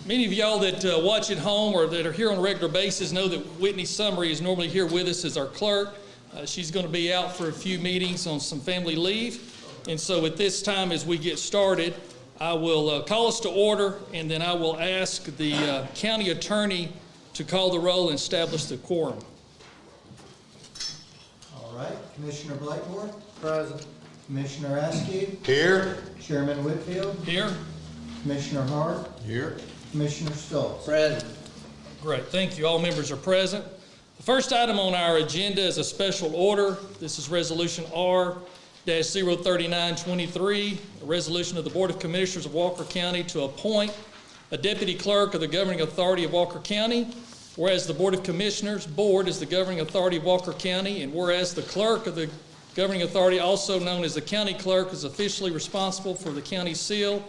Many of y'all that watch at home or that are here on a regular basis know that Whitney Summery is normally here with us as our clerk. She's going to be out for a few meetings on some family leave. And so at this time, as we get started, I will call us to order, and then I will ask the county attorney to call the roll and establish the quorum. All right. Commissioner Blakemore? Present. Commissioner Askew? Here. Chairman Whitfield? Here. Commissioner Hart? Here. Commissioner Stoltz? Present.23 Great, thank you. All members are present. The first item on our agenda is a special order. This is Resolution R-03923, a resolution of the Board of Commissioners of Walker County to appoint a Deputy Clerk of the Governing Authority of Walker County, whereas the Board of Commissioners Board is the Governing Authority of Walker County, and whereas the Clerk of the Governing Authority, also known as the County Clerk, is officially responsible for the county seal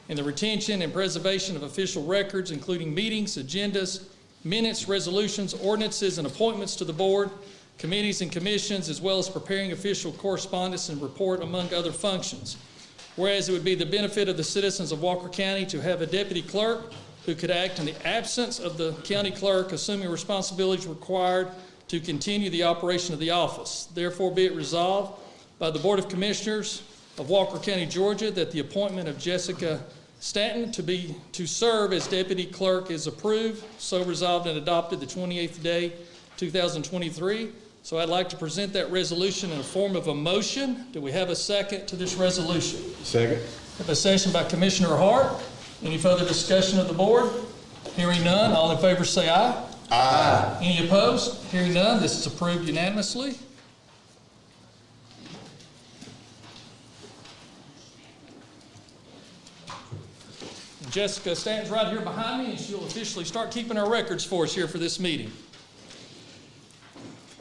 and the retention and preservation of official records, including meetings, agendas, minutes, resolutions, ordinances, and appointments to the board, committees, and commissions, as well as preparing official correspondence and report, among other functions. Whereas it would be the benefit of the citizens of Walker County to have a deputy clerk who could act in the absence of the county clerk, assuming responsibilities required to continue the operation of the office. Therefore, be it resolved by the Board of Commissioners of Walker County, Georgia, that the appointment of Jessica Stanton to serve as deputy clerk is approved. So resolved and adopted the 28th day, 2023. So I'd like to present that resolution in the form of a motion. Do we have a second to this resolution? Second. Have a session by Commissioner Hart. Any further discussion of the board? Hearing none, all in favor say aye. Aye. Any opposed? Hearing none, this is approved unanimously. Jessica Stanton's right here behind me, and she'll officially start keeping our records for us here for this meeting.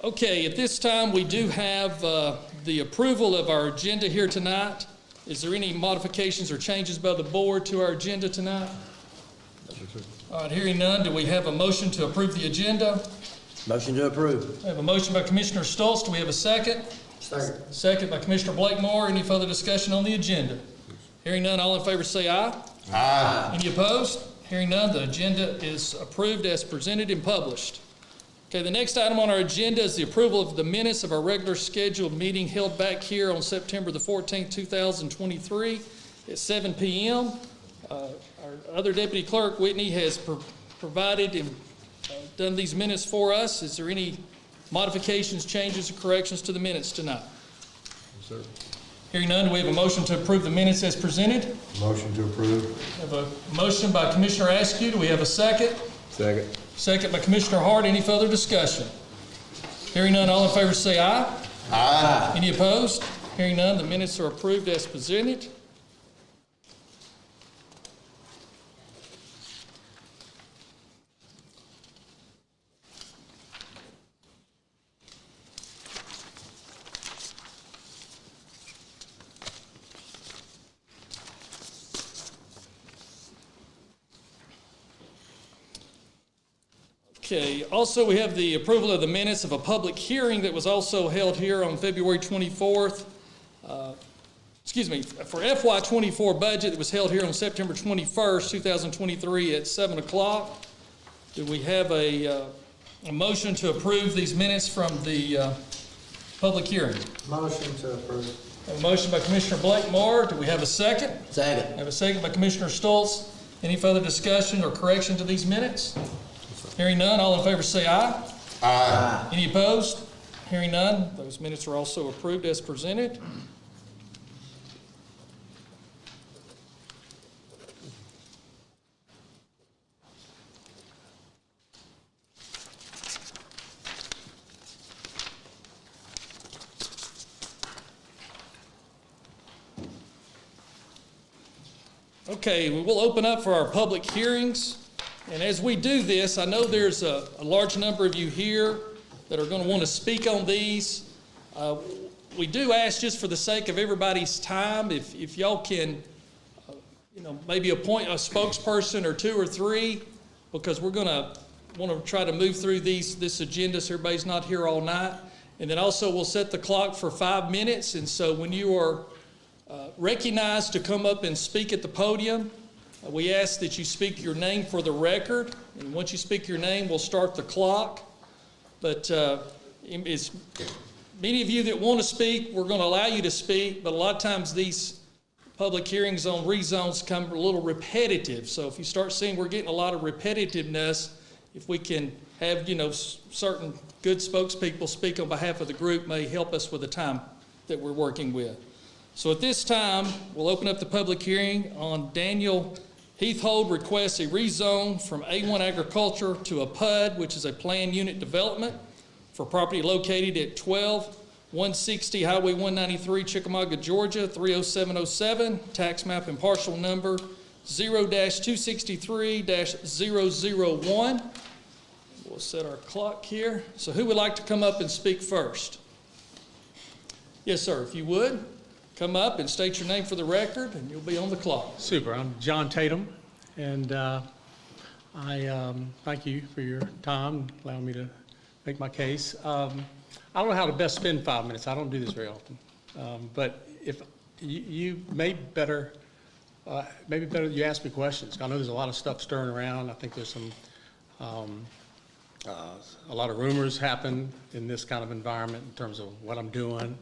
Okay, at this time, we do have the approval of our agenda here tonight. Is there any modifications or changes by the board to our agenda tonight? All right, hearing none, do we have a motion to approve the agenda? Motion to approve. We have a motion by Commissioner Stoltz. Do we have a second? Second. Second by Commissioner Blakemore. Any further discussion on the agenda? Hearing none, all in favor say aye. Aye. Any opposed? Hearing none, the agenda is approved as presented and published. Okay, the next item on our agenda is the approval of the minutes of our regular scheduled meeting held back here on September the 14th, 2023 at 7 p.m. Our other deputy clerk, Whitney, has provided and done these minutes for us. Is there any modifications, changes, or corrections to the minutes tonight? Yes, sir. Hearing none, do we have a motion to approve the minutes as presented? Motion to approve. We have a motion by Commissioner Askew. Do we have a second? Second. Second by Commissioner Hart. Any further discussion? Hearing none, all in favor say aye. Aye. Any opposed? Hearing none, the minutes are approved as presented. Okay, also we have the approval of the minutes of a public hearing that was also held here on February 24th. For FY24 budget that was held here on September 21st, 2023 at 7 o'clock. Do we have a motion to approve these minutes from the public hearing? Motion to approve. A motion by Commissioner Blakemore. Do we have a second? Second. I have a second by Commissioner Stoltz. Any further discussion or correction to these minutes? Hearing none, all in favor say aye. Aye. Any opposed? Hearing none, those minutes are also approved as presented. Okay, we will open up for our public hearings. And as we do this, I know there's a large number of you here that are going to want to speak on these. We do ask, just for the sake of everybody's time, if y'all can, maybe appoint a spokesperson or two or three, because we're going to want to try to move through this agenda so everybody's not here all night. And then also we'll set the clock for 5 minutes. And so when you are recognized to come up and speak at the podium, We ask that you speak your name for the record, and once you speak your name, we'll start the clock. But it's many of you that want to speak, we're going to allow you to speak, but a lot of times these public hearings on rezones come a little repetitive. So if you start seeing we're getting a lot of repetitiveness, if we can have, certain good spokespeople speak on behalf of the group may help us with the time that we're working with. So at this time, we'll open up the public hearing on Daniel Heathhold requests a rezone from A1 agriculture to a PUD, which is a planned unit development for property located at 12160 Highway 193, Chickamauga, Georgia, 30707, tax map and parcel number 0-263-001. We'll set our clock here. So who would like to come up and speak first? Yes, sir. If you would, come up and state your name for the record, and you'll be on the clock. Super. I'm John Tatum, and I thank you for your time, allowing me to make my case. I don't know how to best spend 5 minutes. I don't do this very often. But if you may better, maybe better you ask me questions. I know there's a lot of stuff stirring around. I think there's some, a lot of rumors happen in this kind of environment in terms of what I'm doing.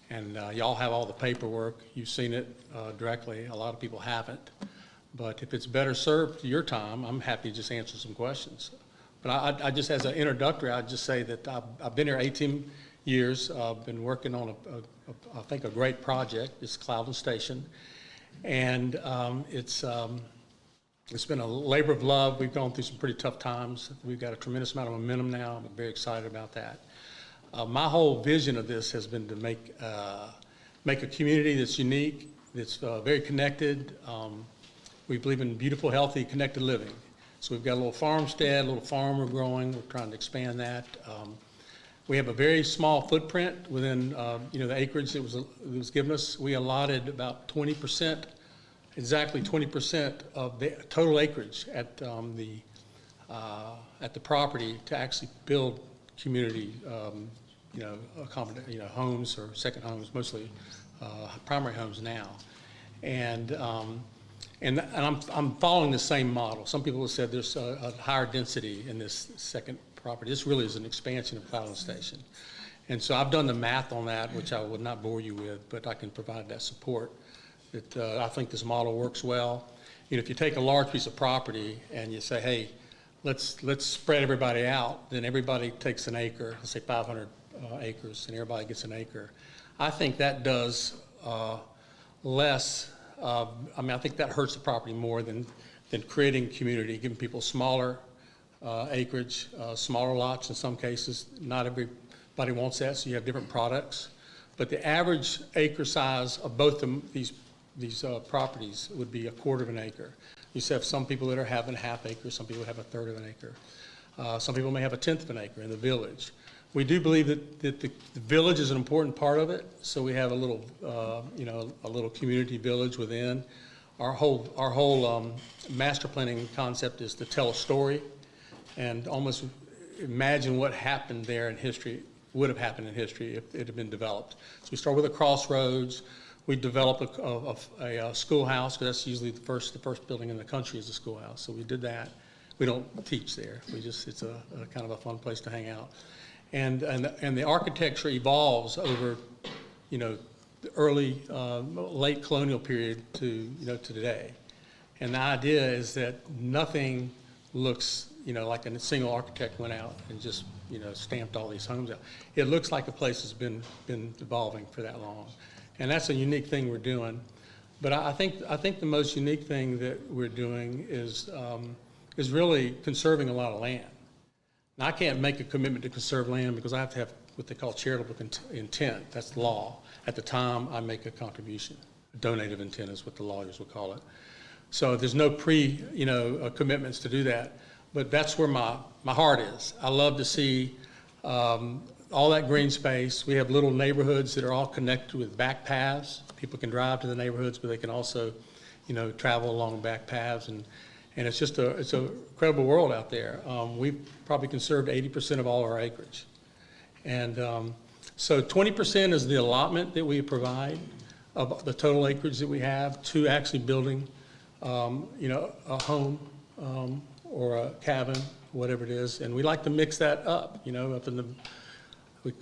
And y'all have all the paperwork. You've seen it directly. A lot of people haven't. But if it's better served to your time, I'm happy to just answer some questions. But I just, as an introductory, I'd just say that I've been here 18 years. I've been working on, I think, a great project. It's Cloudland Station. And it's been a labor of love. We've gone through some pretty tough times. We've got a tremendous amount of momentum now. I'm very excited about that. My whole vision of this has been to make a community that's unique, that's very connected. We believe in beautiful, healthy, connected living. So we've got a little farmstead, a little farm we're growing. We're trying to expand that. We have a very small footprint within the acreage that was given us. We allotted about 20%, exactly 20% of the total acreage at the property to actually build community, homes or second homes, mostly primary homes now, and I'm following the same model. Some people have said there's a higher density in this second property. This really is an expansion of Cloudland Station, and so I've done the math on that, which I would not bore you with, but I can provide that support. That I think this model works well. If you take a large piece of property and you say, hey, let's spread everybody out, then everybody takes an acre, let's say 500 acres, and everybody gets an acre. I think that does less, I think that hurts the property more than creating community, giving people smaller acreage, smaller lots in some cases. Not everybody wants that, so you have different products. But the average acre size of both these properties would be 1/4 of an acre. You have some people that are having a half acre, some people have 1/3 of an acre. Some people may have 1/10 of an acre in the village. We do believe that the village is an important part of it, so we have a little community village within. Our whole master planning concept is to tell a story and almost imagine what happened there in history, would have happened in history if it had been developed. So we start with a crossroads. We develop a schoolhouse, because that's usually the first building in the country is a schoolhouse. So we did that. We don't teach there. It's a kind of a fun place to hang out. And the architecture evolves over, the early, late colonial period to today. And the idea is that nothing looks, like a single architect went out and just, stamped all these homes out. It looks like a place has been evolving for that long. And that's a unique thing we're doing. But I think the most unique thing that we're doing is really conserving a lot of land. Now, I can't make a commitment to conserve land because I have to have what they call charitable intent. That's the law. At the time, I make a contribution. Donative intent is what the lawyers would call it. So there's no commitments to do that. But that's where my heart is. I love to see all that green space. We have little neighborhoods that are all connected with back paths. People can drive to the neighborhoods, but they can also, travel along back paths. And it's just it's an incredible world out there. We've probably conserved 80% of all our acreage. And so 20% is the allotment that we provide of the total acreage that we have to actually building a home or a cabin, whatever it is, and we like to mix that up, up in the,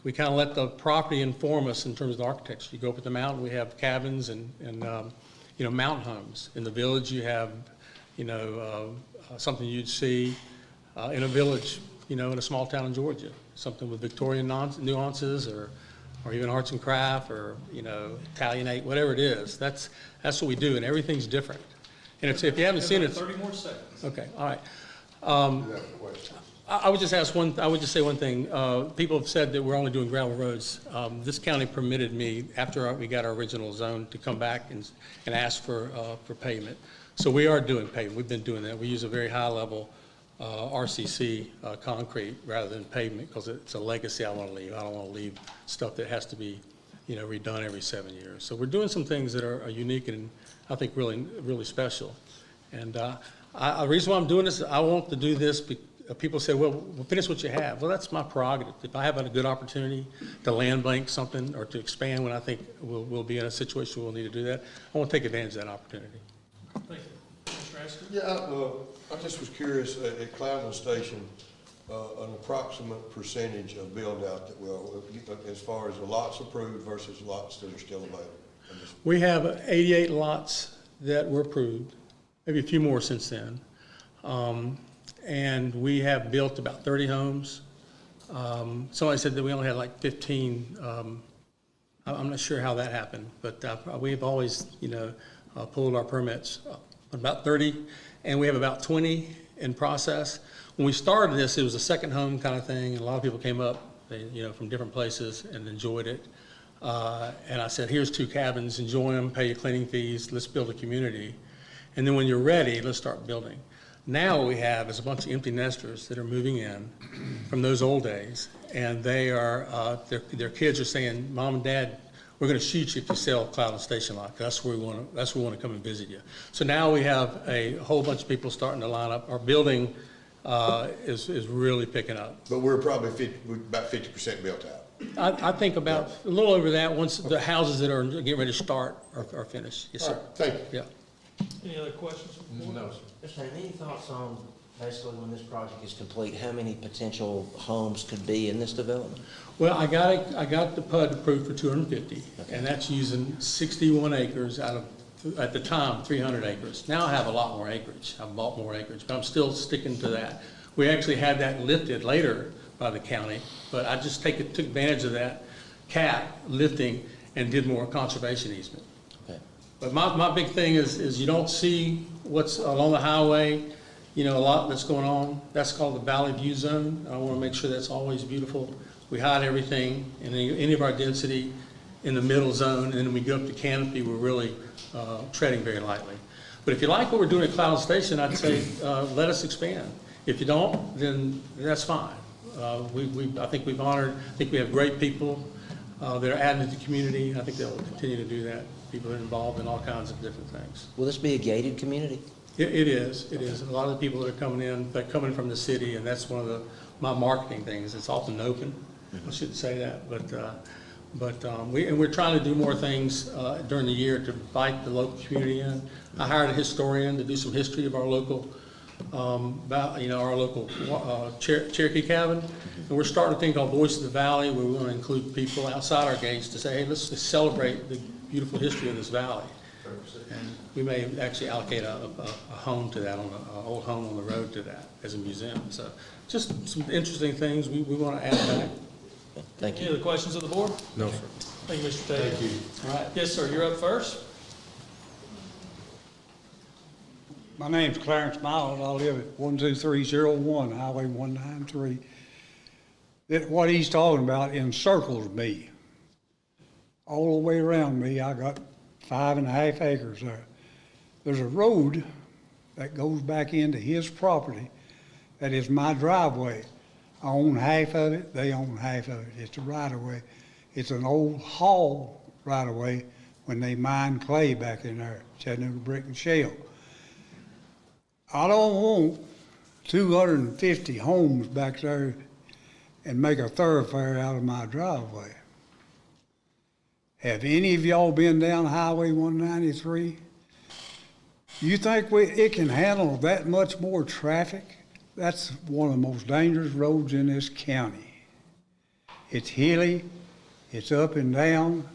we kind of let the property inform us in terms of the architecture. You go up at the mountain, we have cabins and mountain homes. In the village, you have, something you'd see in a village, in a small town in Georgia, something with Victorian nuances or even arts and craft or, Italianate, whatever it is. That's what we do, and everything's different. And if you haven't seen it. 30 more seconds. Okay, all right. I would just say one thing. People have said that we're only doing gravel roads. This county permitted me, after we got our original zone, to come back and ask for pavement. So we are doing pavement. We've been doing that. We use a very high level RCC concrete rather than pavement because it's a legacy I want to leave. I don't want to leave stuff that has to be, redone every 7 years. So we're doing some things that are unique and I think really, really special. And the reason why I'm doing this, I want to do this. People say, well, finish what you have. Well, that's my prerogative. If I have a good opportunity to land bank something or to expand when I think we'll be in a situation where we'll need to do that, I want to take advantage of that opportunity. Thank you. Mr. Astor? Yeah, I just was curious, at Cloudland Station, an approximate percentage of build-out that as far as the lots approved versus lots that are still available. We have 88 lots that were approved, maybe a few more since then. And we have built about 30 homes. Somebody said that we only had like 15. I'm not sure how that happened, but we've always, pulled our permits about 30, and we have about 20 in process. When we started this, it was a second home kind of thing, and a lot of people came up, from different places and enjoyed it. And I said, here's 2 cabins, enjoy them, pay your cleaning fees, let's build a community. And then when you're ready, let's start building. Now what we have is a bunch of empty nesters that are moving in from those old days, and they are their kids are saying, Mom and Dad, we're going to shoot you if you sell Cloudland Station lot. That's where we want to come and visit you. So now we have a whole bunch of people starting to line up. Our building is really picking up. But we're probably about 50% built out. I think about a little over that once the houses that are getting ready to start are finished. Yes, All sir. right, thank you. Yeah. Any other questions? No, sir. Mr. Chairman, any thoughts on, basically, when this project is complete, how many potential homes could be in this development? Well, I got the PUD approved for 250, and that's using 61 acres out of, at the time, 300 acres. Now I have a lot more acreage. I've bought more acreage, but I'm still sticking to that. We actually had that lifted later by the county, but I just took advantage of that cap lifting and did more conservation easement. Okay. But my big thing is you don't see what's along the highway, a lot that's going on. That's called the Valley View Zone. I want to make sure that's always beautiful. We hide everything in any of our density in the middle zone, and then we go up to canopy, we're really treading very lightly. But if you like what we're doing at Cloudland Station, I'd say let us expand. If you don't, then that's fine. I think we've honored, I think we have great people that are adding to the community. I think they'll continue to do that. People are involved in all kinds of different things. Will this be a gated community? It is. A lot of the people that are coming in, they're coming from the city, and that's one of my marketing things. It's often open. I shouldn't say that, but we're trying to do more things during the year to invite the local community in. I hired a historian to do some history of our local, our local Cherokee cabin, and we're starting a thing called Voice of the Valley, where we want to include people outside our gates to say, hey, let's celebrate the beautiful history of this valley. And we may actually allocate a home to that, an old home on the road to that as a museum. So just some interesting things we want to add back. Thank Any you. other questions of the board? No, sir. Thank you, Mr. Taylor. Thank you. All right. Yes, sir, you're up first. My name's Clarence Miles. I live at 12301 Highway 193. What he's talking about encircles me. All the way around me, I got 5.5 acres there. There's a road that goes back into his property that is my driveway. I own half of it, they own half of it. It's a right-of-way. It's an old haul right-of-way when they mine clay back in there, Chattanooga Brick and Shell. I don't want 250 homes back there and make a thoroughfare out of my driveway. Have any of y'all been down Highway 193? You think it can handle that much more traffic? That's one of the most dangerous roads in this county. It's hilly, it's up and down.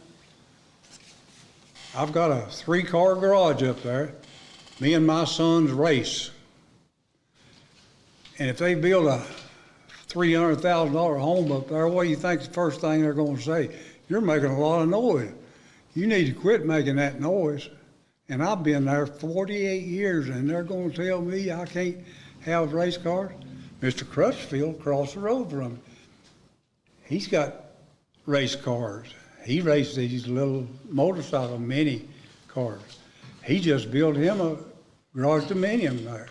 I've got a 3-car garage up there. Me and my sons race. And if they build a $300,000 home up there, what do you think the first thing they're gonna say? You're making a lot of noise. You need to quit making that noise. And I've been there 48 years, and they're gonna tell me I can't have race cars? Mr. Crutchfield across the road from me, he's got race cars. He races these little motorcycle mini cars. He just built him a garage dominium there.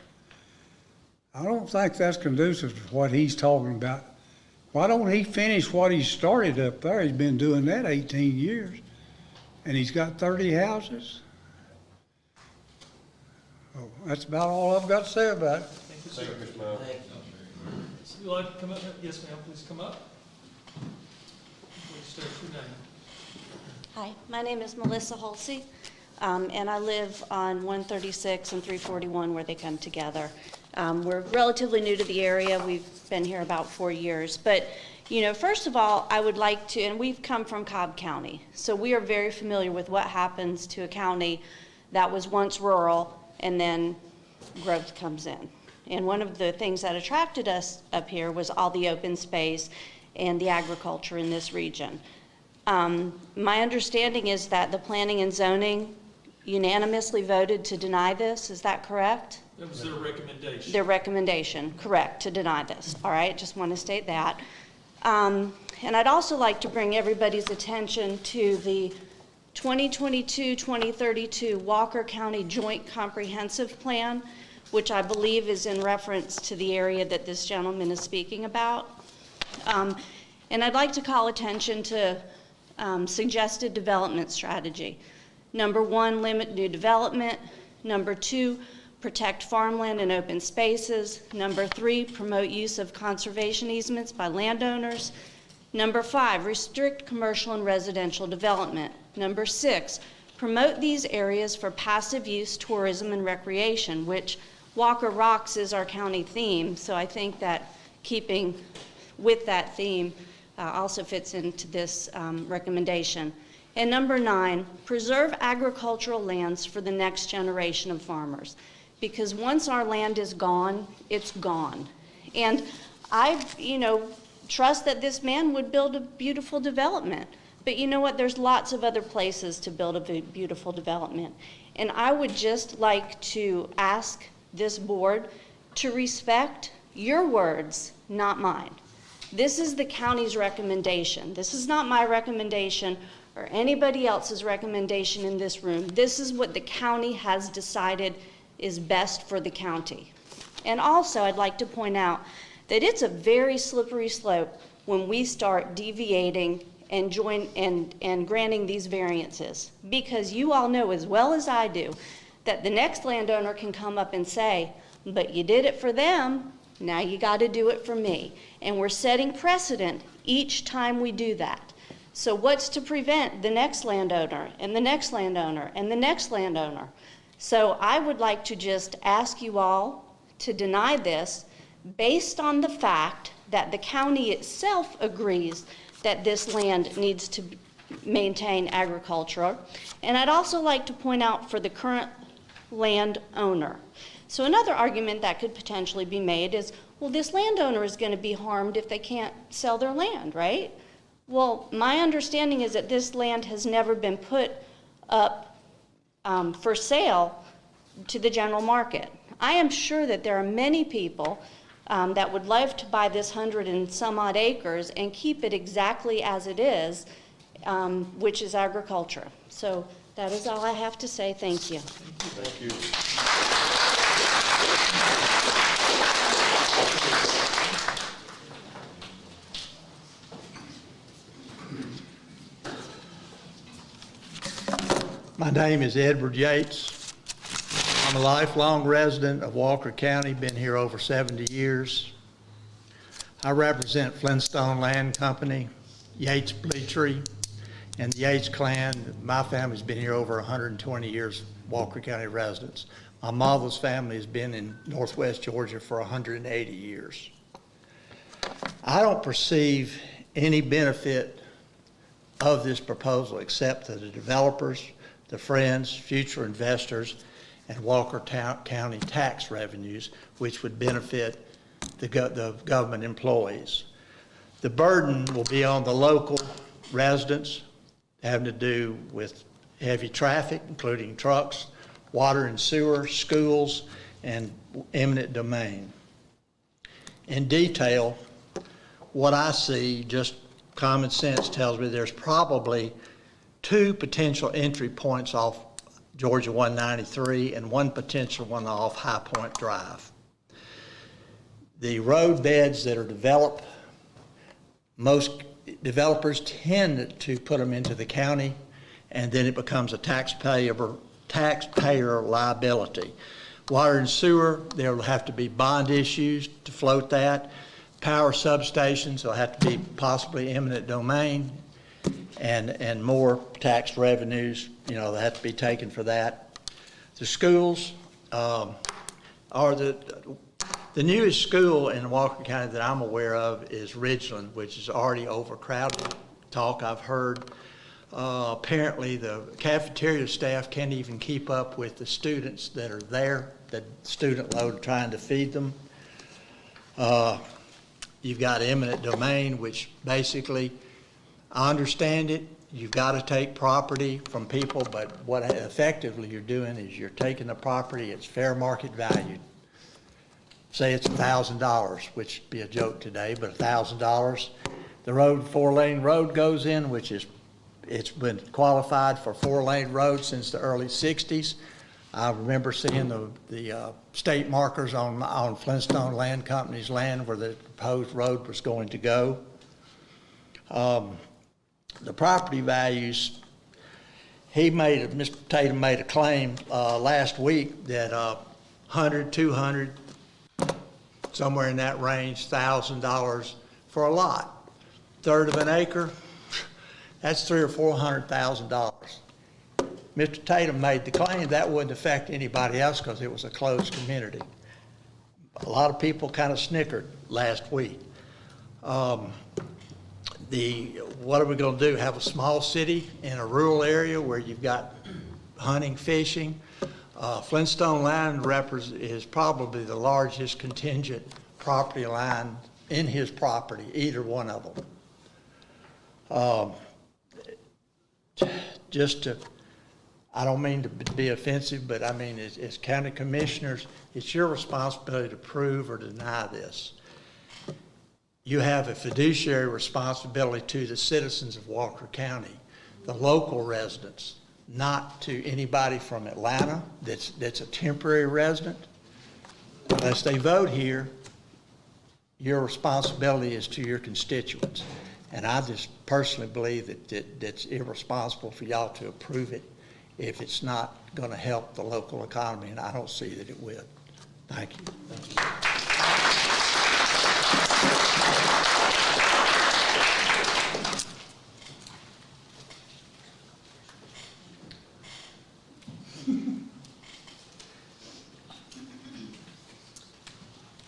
I don't think that's conducive to what he's talking about. Why don't he finish what he started up there? He's been doing that 18 years, and he's got 30 houses. Oh, that's about all I've got to say about it. Thank you, Mr. Miles. Thank you. Would you like to come up? Yes, ma'am, please come up. Please state your name. Hi, my name is Melissa Holsey, and I live on 136 and 341 where they come together. We're relatively new to the area. We've been here about 4 years. But, you know, first of all, I would like to, and we've come from Cobb County, so we are very familiar with what happens to a county that was once rural and then growth comes in. And one of the things that attracted us up here was all the open space and the agriculture in this region. My understanding is that the planning and zoning unanimously voted to deny this. Is that correct? That was their recommendation. Their recommendation, correct, to deny this. All right, just want to state that. And I'd also like to bring everybody's attention to the 2022-2032 Walker County Joint Comprehensive Plan, which I believe is in reference to the area that this gentleman is speaking about. And I'd like to call attention to suggested development strategy. Number 1, limit new development. Number 2, protect farmland and open spaces. Number 3, promote use of conservation easements by landowners. Number 5, restrict commercial and residential development. Number 6, promote these areas for passive use, tourism, and recreation, which Walker Rocks is our county theme, so I think that keeping with that theme also fits into this recommendation. And number 9, preserve agricultural lands for the next generation of farmers. Because once our land is gone, it's gone. And I, trust that this man would build a beautiful development. But you know what? There's lots of other places to build a beautiful development. And I would just like to ask this board to respect your words, not mine. This is the county's recommendation. This is not my recommendation or anybody else's recommendation in this room. This is what the county has decided is best for the county. And also, I'd like to point out that it's a very slippery slope when we start deviating and granting these variances. Because you all know as well as I do that the next landowner can come up and say, but you did it for them, now you got to do it for me. And we're setting precedent each time we do that. So what's to prevent the next landowner and the next landowner and the next landowner? So I would like to just ask you all to deny this based on the fact that the county itself agrees that this land needs to maintain agriculture. And I'd also like to point out for the current landowner. So another argument that could potentially be made is, well, this landowner is going to be harmed if they can't sell their land, right? Well, my understanding is that this land has never been put up for sale to the general market. I am sure that there are many people that would love to buy this 100 and some odd acres and keep it exactly as it is, which is agriculture. So that is all I have to say. Thank you. Thank you. My name is Edward Yates. I'm a lifelong resident of Walker County, been here over 70 years. I represent Flintstone Land Company, Yates Bleachery, and the Yates clan. My family's been here over 120 years, Walker County residents. My mother's family has been in northwest Georgia for 180 years. I don't perceive any benefit of this proposal except to the developers, the friends, future investors, and Walker County tax revenues, which would benefit the government employees. The burden will be on the local residents having to do with heavy traffic, including trucks, water and sewer, schools, and eminent domain. In detail, what I see, just common sense tells me there's probably 2 potential entry points off Georgia 193 and 1 potential one off High Point Drive. The road beds that are developed, most developers tend to put them into the county, and then it becomes a taxpayer liability. Water and sewer, there will have to be bond issues to float that. Power substations will have to be possibly eminent domain, and more tax revenues, they'll have to be taken for that. The schools are the newest school in Walker County that I'm aware of is Ridgeland, which is already overcrowded. Talk I've heard. Apparently the cafeteria staff can't even keep up with the students that are there, the student load trying to feed them. You've got eminent domain, which basically, I understand it, you've got to take property from people, but what effectively you're doing is you're taking the property, it's fair market valued. Say it's $1,000, which would be a joke today, but $1,000. The road, 4-lane road goes in, which is, it's been qualified for 4-lane road since the early 60s. I remember seeing the state markers on Flintstone Land Company's land where the proposed road was going to go. The property values, Mr. Tatum made a claim last week that 100, 200, somewhere in that range, $1,000 for a lot. Third of an acre, that's $300,000 or $400,000. Mr. Tatum made the claim that wouldn't affect anybody else because it was a closed community. A lot of people kind of snickered last week. What are we going to do? Have a small city in a rural area where you've got hunting, fishing? Flintstone Land is probably the largest contingent property line in his property, either one of them. I don't mean to be offensive, but I mean, as county commissioners, it's your responsibility to prove or deny this. You have a fiduciary responsibility to the citizens of Walker County, the local residents, not to anybody from Atlanta that's a temporary resident. Unless they vote here, your responsibility is to your constituents. And I just personally believe that's irresponsible for y'all to approve it if it's not going to help the local economy, and I don't see that it will. Thank you.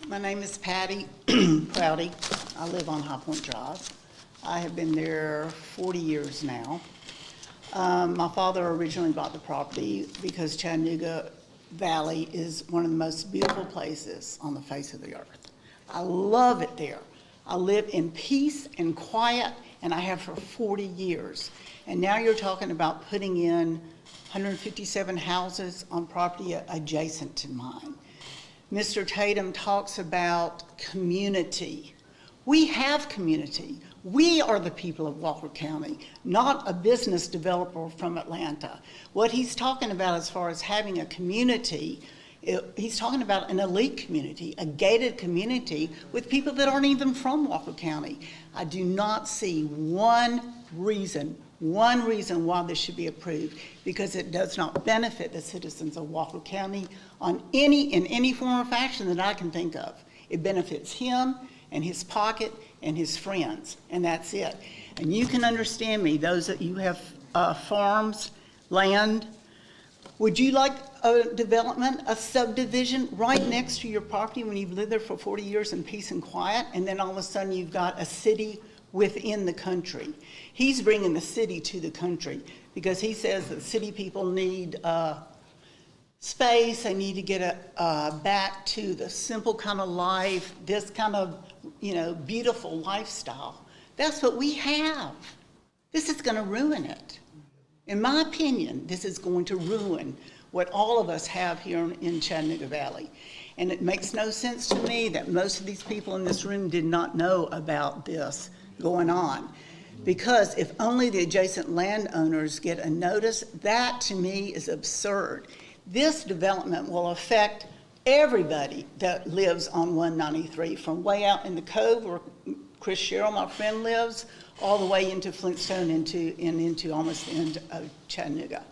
My name is Patty Prouty. I live on High Point Drive. I have been there 40 years now. My father originally bought the property because Chattanooga Valley is one of the most beautiful places on the face of the earth. I love it there. I live in peace and quiet, and I have for 40 years. And now you're talking about putting in 157 houses on property adjacent to mine. Mr. Tatum talks about community. We have community. We are the people of Walker County, not a business developer from Atlanta. What he's talking about as far as having a community, he's talking about an elite community, a gated community with people that aren't even from Walker County. I do not see one reason why this should be approved, because it does not benefit the citizens of Walker County in any form or fashion that I can think of. It benefits him and his pocket and his friends, and that's it. And you can understand me, those that you have farms, land, Would you like a development, a subdivision right next to your property when you've lived there for 40 years in peace and quiet, and then all of a sudden you've got a city within the country? He's bringing the city to the country because he says that city people need space, they need to get back to the simple kind of life, this kind of, beautiful lifestyle. That's what we have. This is going to ruin it. In my opinion, this is going to ruin what all of us have here in Chattanooga Valley. And it makes no sense to me that most of these people in this room did not know about this going on. Because if only the adjacent landowners get a notice, that to me is absurd. This development will affect everybody that lives on 193, from way out in the cove where Chris Sherrill, my friend, lives, all the way into Flintstone and into almost the end of Chattanooga.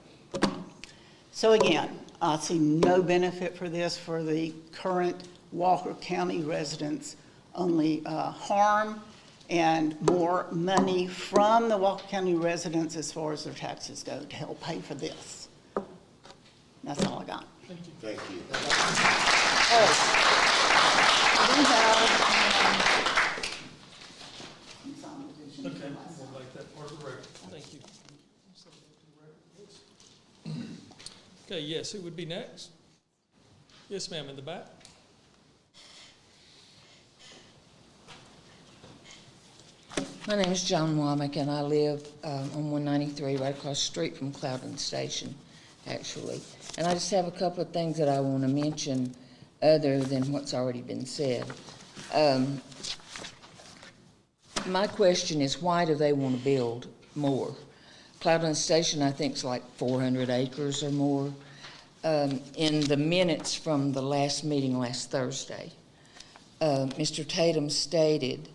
So again, I see no benefit for this for the current Walker County residents, only harm and more money from the Walker County residents as far as their taxes go to help pay for this. That's all I got. Thank you. Okay, we'll make that part of the record. Thank you. Okay, yes, who would be next? Yes, ma'am, in the back. My name is Joan Womack, and I live on 193, right across the street from Cloudland Station, actually. And I just have a couple of things that I want to mention other than what's already been said. My question is, why do they want to build more? Cloudland Station, I think, is like 400 acres or more. In the minutes from the last meeting last Thursday, Mr. Tatum stated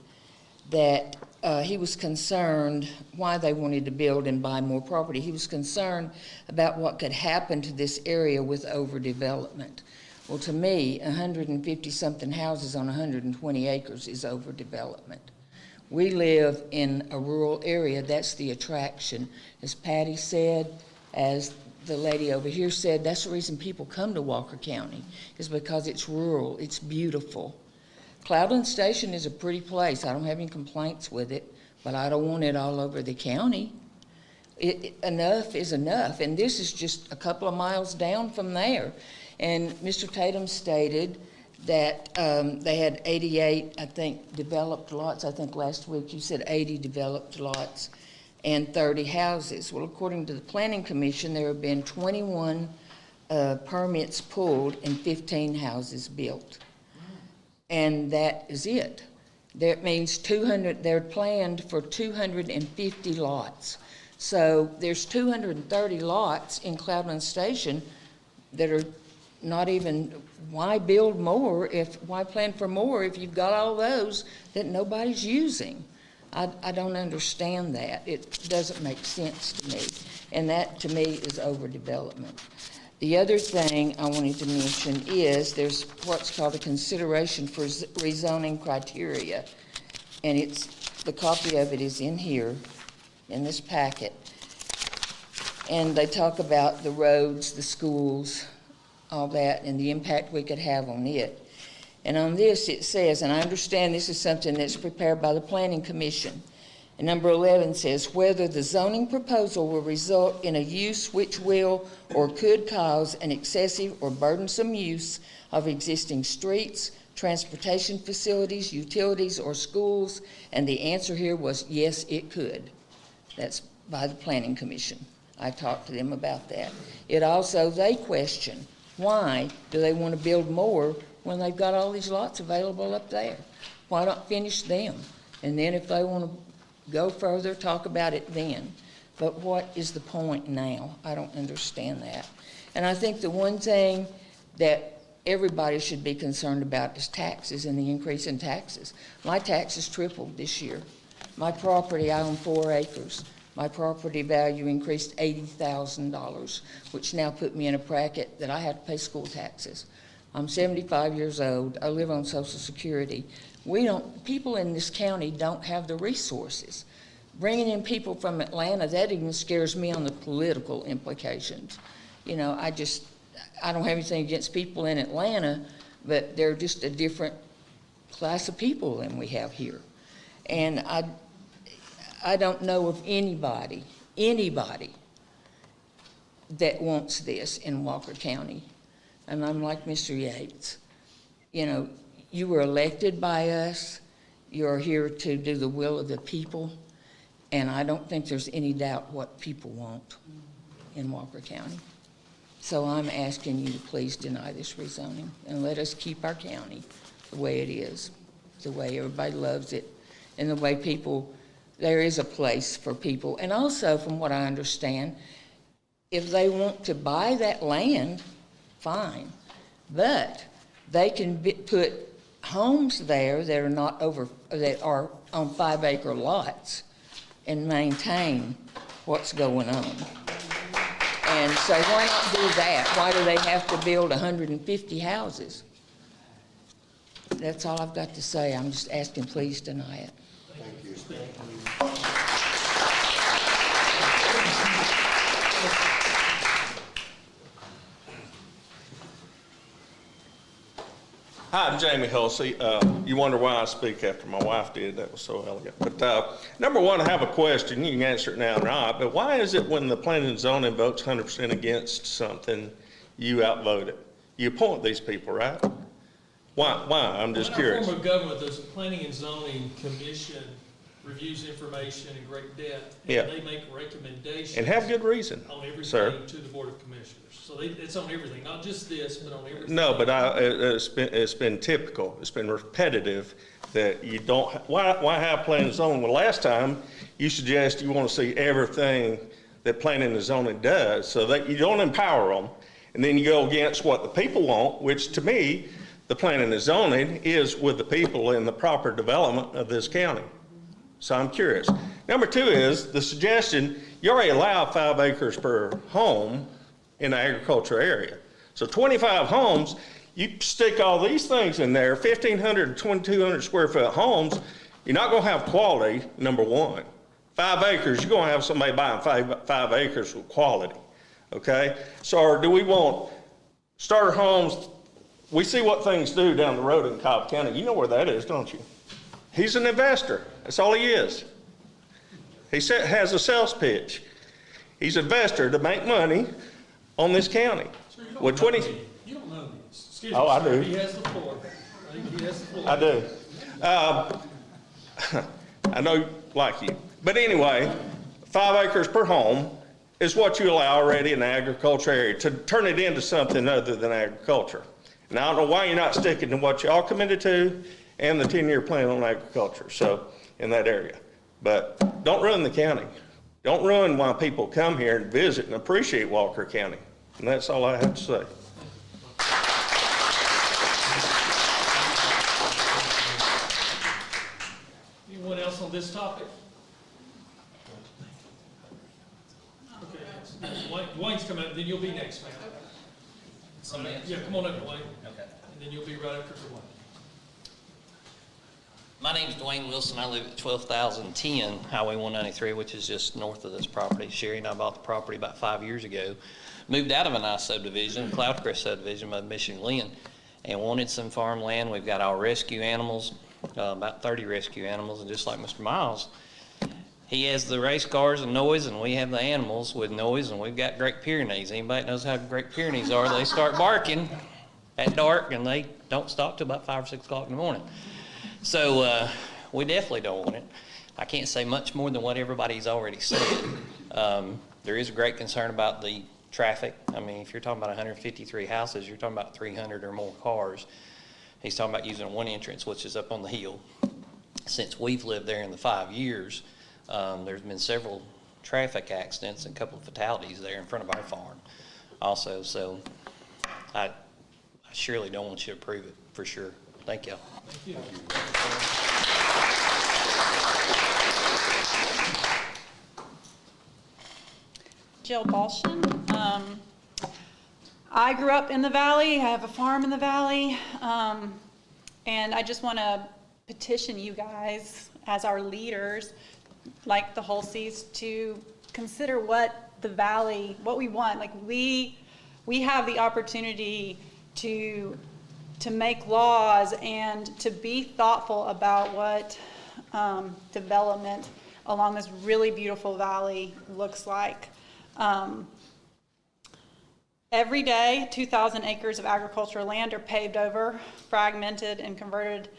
that he was concerned why they wanted to build and buy more property. He was concerned about what could happen to this area with overdevelopment. Well, to me, 150-something houses on 120 acres is overdevelopment. We live in a rural area. That's the attraction. As Patty said, as the lady over here said, that's the reason people come to Walker County, is because it's rural, it's beautiful. Cloudland Station is a pretty place. I don't have any complaints with it, but I don't want it all over the county. Enough is enough, and this is just a couple of miles down from there. And Mr. Tatum stated that they had 88, I think, developed lots. I think last week you said 80 developed lots and 30 houses. Well, according to the Planning Commission, there have been 21 permits pulled and 15 houses built. And that is it. That means 200, they're planned for 250 lots. So there's 230 lots in Cloudland Station that are not even, why build more why plan for more if you've got all those that nobody's using? I don't understand that. It doesn't make sense to me. And that, to me, is overdevelopment. The other thing I wanted to mention is there's what's called a consideration for rezoning criteria. And the copy of it is in here, in this packet. And they talk about the roads, the schools, all that, and the impact we could have on it. And on this it says, and I understand this is something that's prepared by the Planning Commission, and number 11 says, whether the zoning proposal will result in a use which will or could cause an excessive or burdensome use of existing streets, transportation facilities, utilities, or schools, and the answer here was yes, it could. That's by the Planning Commission. I talked to them about that. It also, they question, why do they want to build more when they've got all these lots available up there? Why not finish them? And then if they want to go further, talk about it then. But what is the point now? I don't understand that. And I think the one thing that everybody should be concerned about is taxes and the increase in taxes. My taxes tripled this year. My property, I own 4 acres. My property value increased $80,000, which now put me in a bracket that I have to pay school taxes. I'm 75 years old. I live on Social Security. People in this county don't have the resources. Bringing in people from Atlanta, that even scares me on the political implications. You know, I don't have anything against people in Atlanta, but they're just a different class of people than we have here. And I don't know of anybody that wants this in Walker County. And I'm like Mr. Yates. You know, you were elected by us. You're here to do the will of the people. And I don't think there's any doubt what people want in Walker County. So I'm asking you to please deny this rezoning and let us keep our county the way it is, the way everybody loves it, and the way there is a place for people. And also, from what I understand, if they want to buy that land, fine. But they can put homes there that are on 5-acre lots and maintain what's going on. And so why not do that? Why do they have to build 150 houses? That's all I've got to say. I'm just asking, please deny it. Thank you. Hi, I'm Jamie Hulsey. You wonder why I speak after my wife did. That was so elegant. But number one, I have a question. You can answer it now or not. But why is it when the planning and zoning votes 100% against something, you outvote it? You appoint these people, right? Why? I'm just curious. In our form of government, there's a planning and zoning commission reviews information in great depth. And Yeah. they make recommendations. And have good reason, on everything sir. to the Board of Commissioners. So it's on everything, not just this, but on everything. No, but it's been typical. It's been repetitive that you don't, why have planning and zoning? Well, last time you suggest you want to see everything that planning and zoning does so that you don't empower them. And then you go against what the people want, which to me, the planning and zoning is with the people in the proper development of this county. So I'm curious. Number two is the suggestion, you already allow 5 acres per home in the agriculture area. So 25 homes, you stick all these things in there, 1,500 to 2,200 square foot homes, you're not gonna have quality, number one. 5 acres, you're gonna have somebody buying five acres with quality, okay? So do we want starter homes? We see what things do down the road in Cobb County. You know where that is, don't you? He's an investor. That's all he is. He has a sales pitch. He's an investor to make money on this county. Sir, you don't With know 20. these. You don't know these. Excuse me, Oh, I sir. do. He has the floor. I think he has the floor. I do. I know, like you. But anyway, 5 acres per home is what you allow already in the agriculture area to turn it into something other than agriculture. And I don't know why you're not sticking to what you all committed to and the 10-year plan on agriculture, so, in that area. But don't ruin the county. Don't ruin why people come here and visit and appreciate Walker County. And that's all I have to say. Anyone else on this topic? Okay, Dwayne's coming up, then you'll be next, ma'am. Yeah, come on up, Dwayne. Okay. And then you'll be right after Dwayne. My name's Dwayne Wilson. I live at 12,010 Highway 193, which is just north of this property. Sherry and I bought the property about 5 years ago. Moved out of a nice subdivision, Cloudcrest subdivision by Mission Glen, and wanted some farmland. We've got our rescue animals, about 30 rescue animals, and just like Mr. Miles, he has the race cars and noise, and we have the animals with noise, and we've got Great Pyrenees. Anybody that knows how Great Pyrenees are, they start barking at dark, and they don't stop till about 5 or 6 o'clock in the morning. So we definitely don't want it. I can't say much more than what everybody's already said. There is a great concern about the traffic. I mean, if you're talking about 153 houses, you're talking about 300 or more cars. He's talking about using one entrance, which is up on the hill. Since we've lived there in the 5 years, there's been several traffic accidents and a couple of fatalities there in front of our farm also. So I surely don't want you to approve it, for sure. Thank you. Thank you. Jill Balshin. I grew up in the valley. I have a farm in the valley. And I just want to petition you guys as our leaders, like the Hulseys, to consider what the valley, what we want. Like, we we have the opportunity to make laws and to be thoughtful about what development along this really beautiful valley looks like. Every day, 2,000 acres of agricultural land are paved over, fragmented, and converted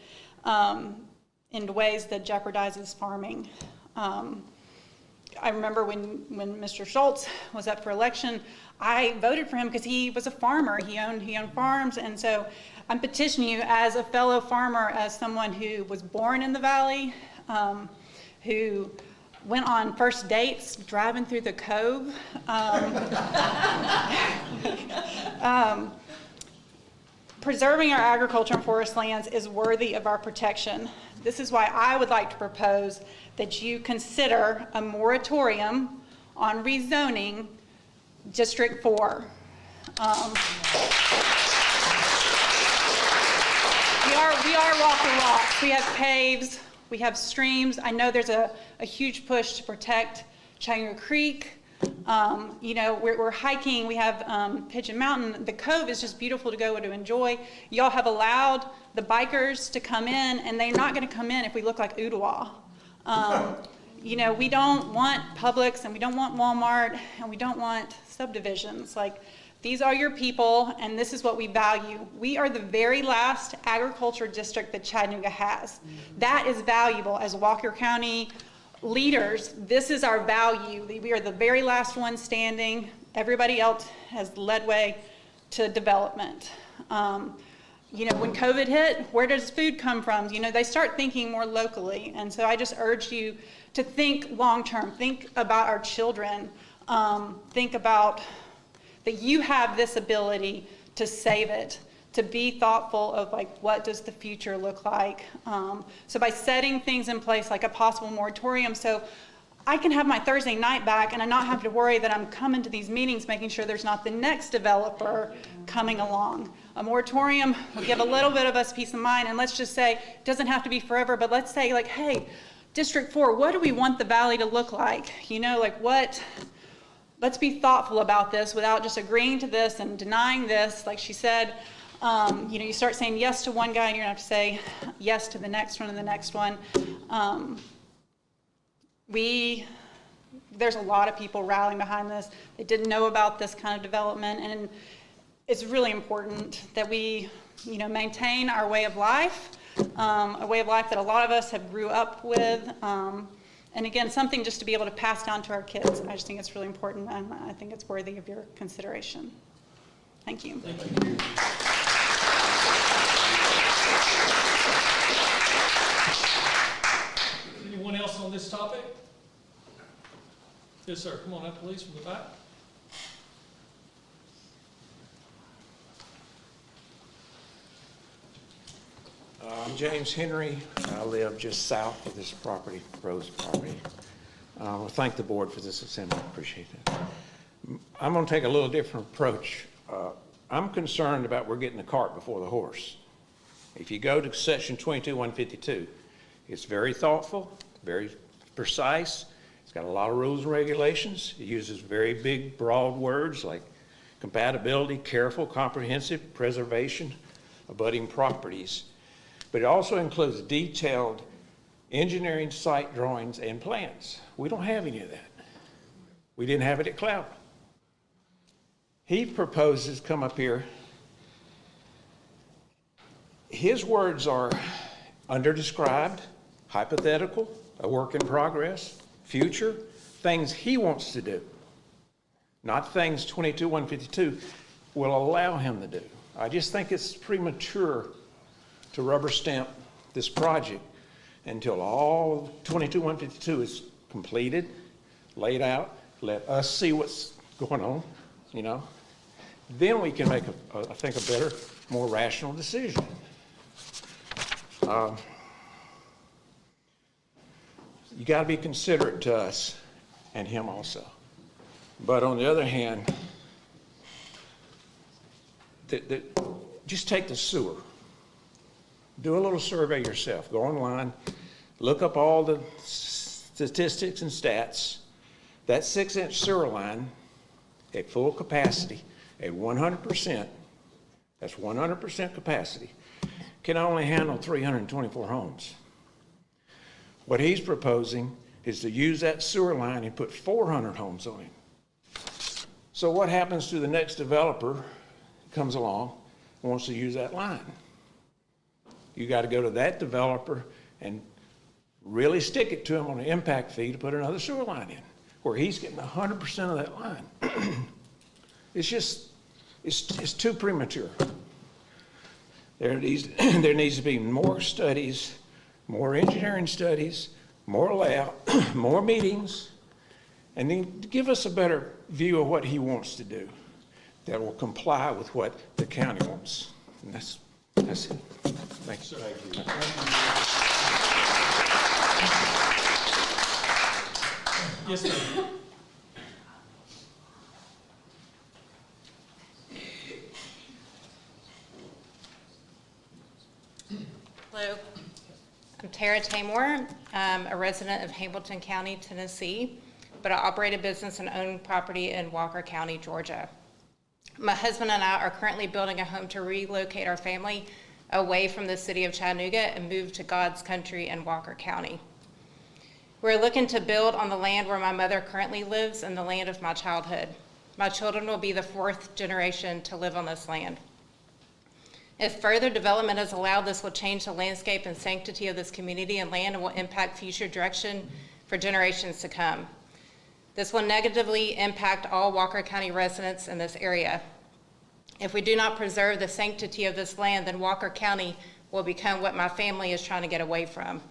in ways that jeopardizes farming. I remember when Mr. Schultz was up for election, I voted for him because he was a farmer. He owned farms, and so I'm petitioning you as a fellow farmer, as someone who was born in the valley, who went on first dates driving through the cove. Preserving our agriculture and forest lands is worthy of our protection. This is why I would like to propose that you consider a moratorium on rezoning District 4. We are Walker Rocks. We have caves, we have streams. I know there's a huge push to protect Chattanooga Creek. We're hiking, we have Pigeon Mountain. The cove is just beautiful to go to enjoy. Y'all have allowed the bikers to come in, and they're not gonna come in if we look like Ooltewah. We don't want Publix, and we don't want Walmart, and we don't want subdivisions. Like, these are your people, and this is what we value. We are the very last agriculture district that Chattanooga has. That is valuable. As Walker County leaders, this is our value. We are the very last one standing. Everybody else has led way to development. When COVID hit, where does food come from? They start thinking more locally. And so I just urge you to think long-term, think about our children, think about that you have this ability to save it, to be thoughtful of what does the future look like. So by setting things in place like a possible moratorium, so I can have my Thursday night back and I not have to worry that I'm coming to these meetings making sure there's not the next developer coming along. A moratorium will give a little bit of us peace of mind, and let's just say, it doesn't have to be forever, but let's say hey, District 4, what do we want the valley to look like? Let's be thoughtful about this without just agreeing to this and denying this. Like she said, you start saying yes to one guy and you're gonna have to say yes to the next one and the next one. There's a lot of people rallying behind this. They didn't know about this kind of development, and it's really important that we, maintain our way of life, a way of life that a lot of us have grew up with. And again, something just to be able to pass down to our kids. I just think it's really important, and I think it's worthy of your consideration. Thank you. Thank you. Anyone else on this topic? Yes, sir. Come on up, please, from the back. I'm James Henry. I live just south of this property, Rose property. Well, thank the board for this assembly. Appreciate that. I'm going to take a little different approach. I'm concerned about we're getting the cart before the horse. If you go to section 22-152, it's very thoughtful, very precise. It's got a lot of rules and regulations. It uses very big, broad words like compatibility, careful, comprehensive, preservation, abutting properties. But it also includes detailed engineering site drawings and plans. We don't have any of that. We didn't have it at Cloud. He proposes, come up here, his words are under-described, hypothetical, a work in progress, future, things he wants to do, not things 22-152 will allow him to do. I just think it's premature to rubber stamp this project until all 22-152 is completed, laid out, let us see what's going on, Then we can make, I think, a better, more rational decision. You got to be considerate to us and him also. But on the other hand, just take the sewer. Do a little survey yourself. Go online, look up all the statistics and stats. That 6-inch sewer line at full capacity at 100%, that's 100% capacity, can only handle 324 homes. What he's proposing is to use that sewer line and put 400 homes on it. So what happens to the next developer who comes along and wants to use that line? You got to go to that developer and really stick it to him on an impact fee to put another sewer line in, where he's getting 100% of that line. It's too premature. There needs to be more studies, more engineering studies, more lab, more meetings, and then give us a better view of what he wants to do that will comply with what the county wants. And that's it. Thank you. Thank you. Yes, ma'am. Hello, I'm Tara Tamor. I'm a resident of Hamilton County, Tennessee, but I operate a business and own property in Walker County, Georgia. My husband and I are currently building a home to relocate our family away from the city of Chattanooga and move to God's country in Walker County. We're looking to build on the land where my mother currently lives and the land of my childhood. My children will be the 4th generation to live on this land. If further development is allowed, this will change the landscape and sanctity of this community and land and will impact future direction for generations to come. This will negatively impact all Walker County residents in this area. If we do not preserve the sanctity of this land, then Walker County will become what my family is trying to get away from.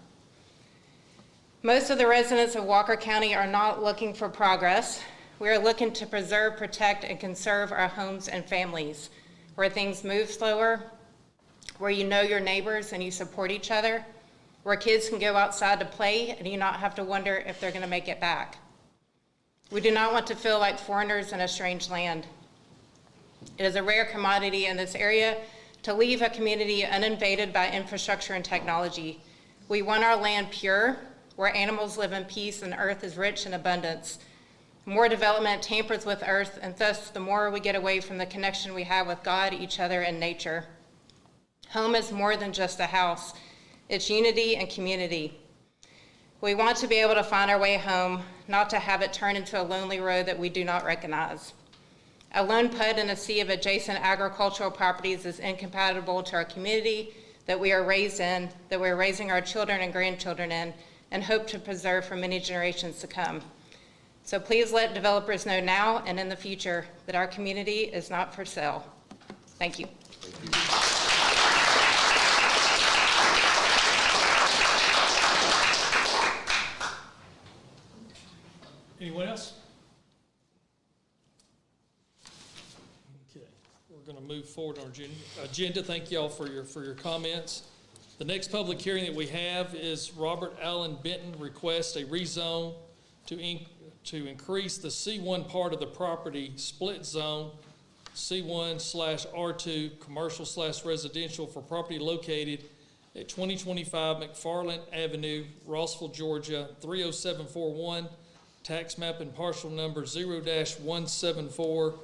Most of the residents of Walker County are not looking for progress. We are looking to preserve, protect, and conserve our homes and families, where things move slower, where you know your neighbors and you support each other, where kids can go outside to play and you not have to wonder if they're going to make it back. We do not want to feel like foreigners in a strange land. It is a rare commodity in this area to leave a community uninvaded by infrastructure and technology. We want our land pure, where animals live in peace and earth is rich in abundance. More development tampers with earth, and thus the more we get away from the connection we have with God, each other, and nature. Home is more than just a house. It's unity and community. We want to be able to find our way home, not to have it turn into a lonely road that we do not recognize. A lone PUD in a sea of adjacent agricultural properties is incompatible to our community that we are raised in, that we're raising our children and grandchildren in, and hope to preserve for many generations to come. So please let developers know now and in the future that our community is not for sale. Thank you. Anyone else? Okay, we're going to move forward on our agenda. Thank you all for your comments. The next public hearing that we have is Robert Allen Benton requests a rezone to increase the C1 part of the property split zone, C1/R2, commercial/residential for property located at 2025 McFarland Avenue, Rossville, Georgia, 30741, tax map and parcel number 0-174-130.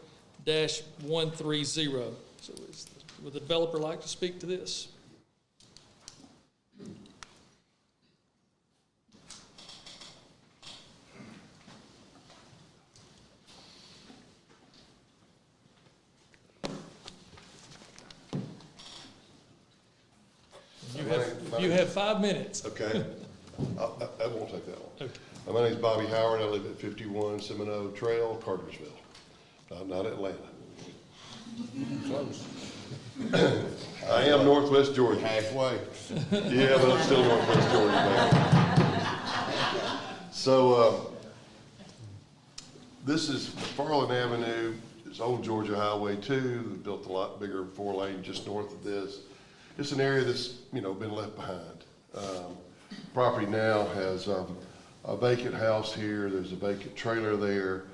So would the developer like to speak to this? You have 5 minutes. Okay. I won't take that long. Okay. My name's Bobby Howard. I live at 51 Seminoe Trail, Cartersville, not Atlanta. Close. I am Northwest Georgia. Halfway. Yeah, but I'm still Northwest Georgia, man. So, this is McFarland Avenue. It's Old Georgia Highway 2. They built a lot bigger 4-lane just north of this. It's an area that's, been left behind. Property now has a vacant house here. There's a vacant trailer there.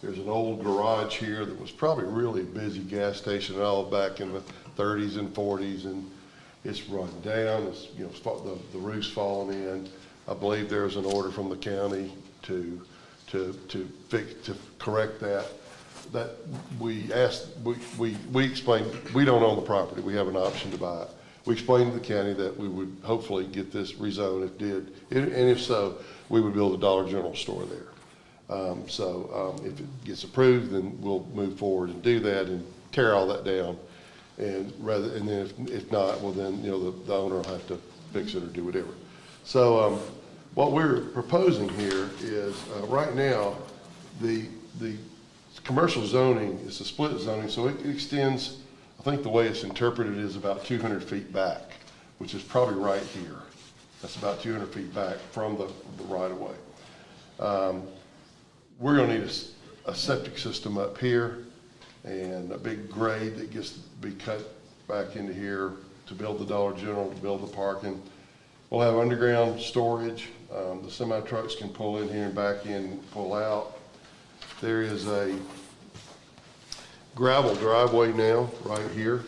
There's an old garage here that was probably really a busy gas station and all back in the 30s and 40s, and it's run down. It's, the roof's fallen in. I believe there's an order from the county to correct that. that we asked, we explained, we don't own the property, we have an option to buy it. We explained to the county that we would hopefully get this rezoned if did, and if so, we would build a Dollar General store there. If it gets approved, then we'll move forward and do that and tear all that down. And then if not, well then, you know, the owner will have to fix it or do whatever. So, what we're proposing here is, right now, the commercial zoning is a split zoning, so it extends, I think the way it's interpreted is about 200 feet back, which is probably right here. That's about 200 feet back from the right of way. We're gonna need a septic system up here and a big grade that gets to be cut back into here to build the Dollar General, to build the parking. We'll have underground storage. The semi trucks can pull in here and back in and pull out. There is a gravel driveway now right here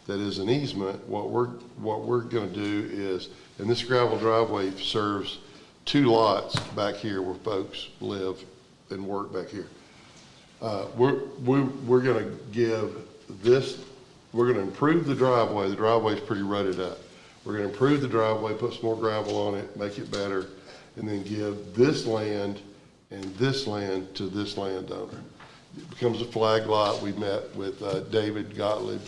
that is an easement. What we're going to do is, and this gravel driveway serves 2 lots back here where folks live and work back here. We're going to give this. We're going to improve the driveway. The driveway is pretty rutted up. We're going to improve the driveway, put some more gravel on it, make it better, and then give this land and this land to this landowner. It becomes a flag lot. We met with David Gottlieb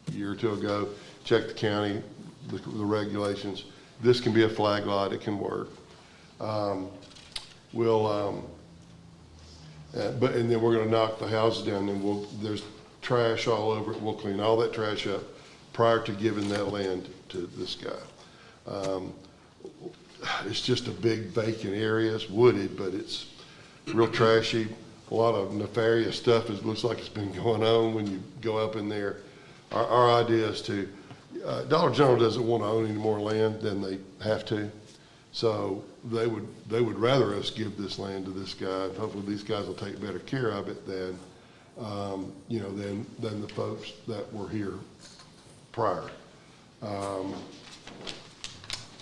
a year or 2 ago, checked the county, the regulations. This can be a flag lot. It can work. And then we're going to knock the houses down, and there's trash all over it. We'll clean all that trash up prior to giving that land to this guy. It's just a big vacant area. It's wooded, but it's real trashy. A lot of nefarious stuff. It looks like it's been going on when you go up in there. Our idea is to, Dollar General doesn't want to own any more land than they have to. So they would rather us give this land to this guy. Hopefully these guys will take better care of it than the folks that were here prior.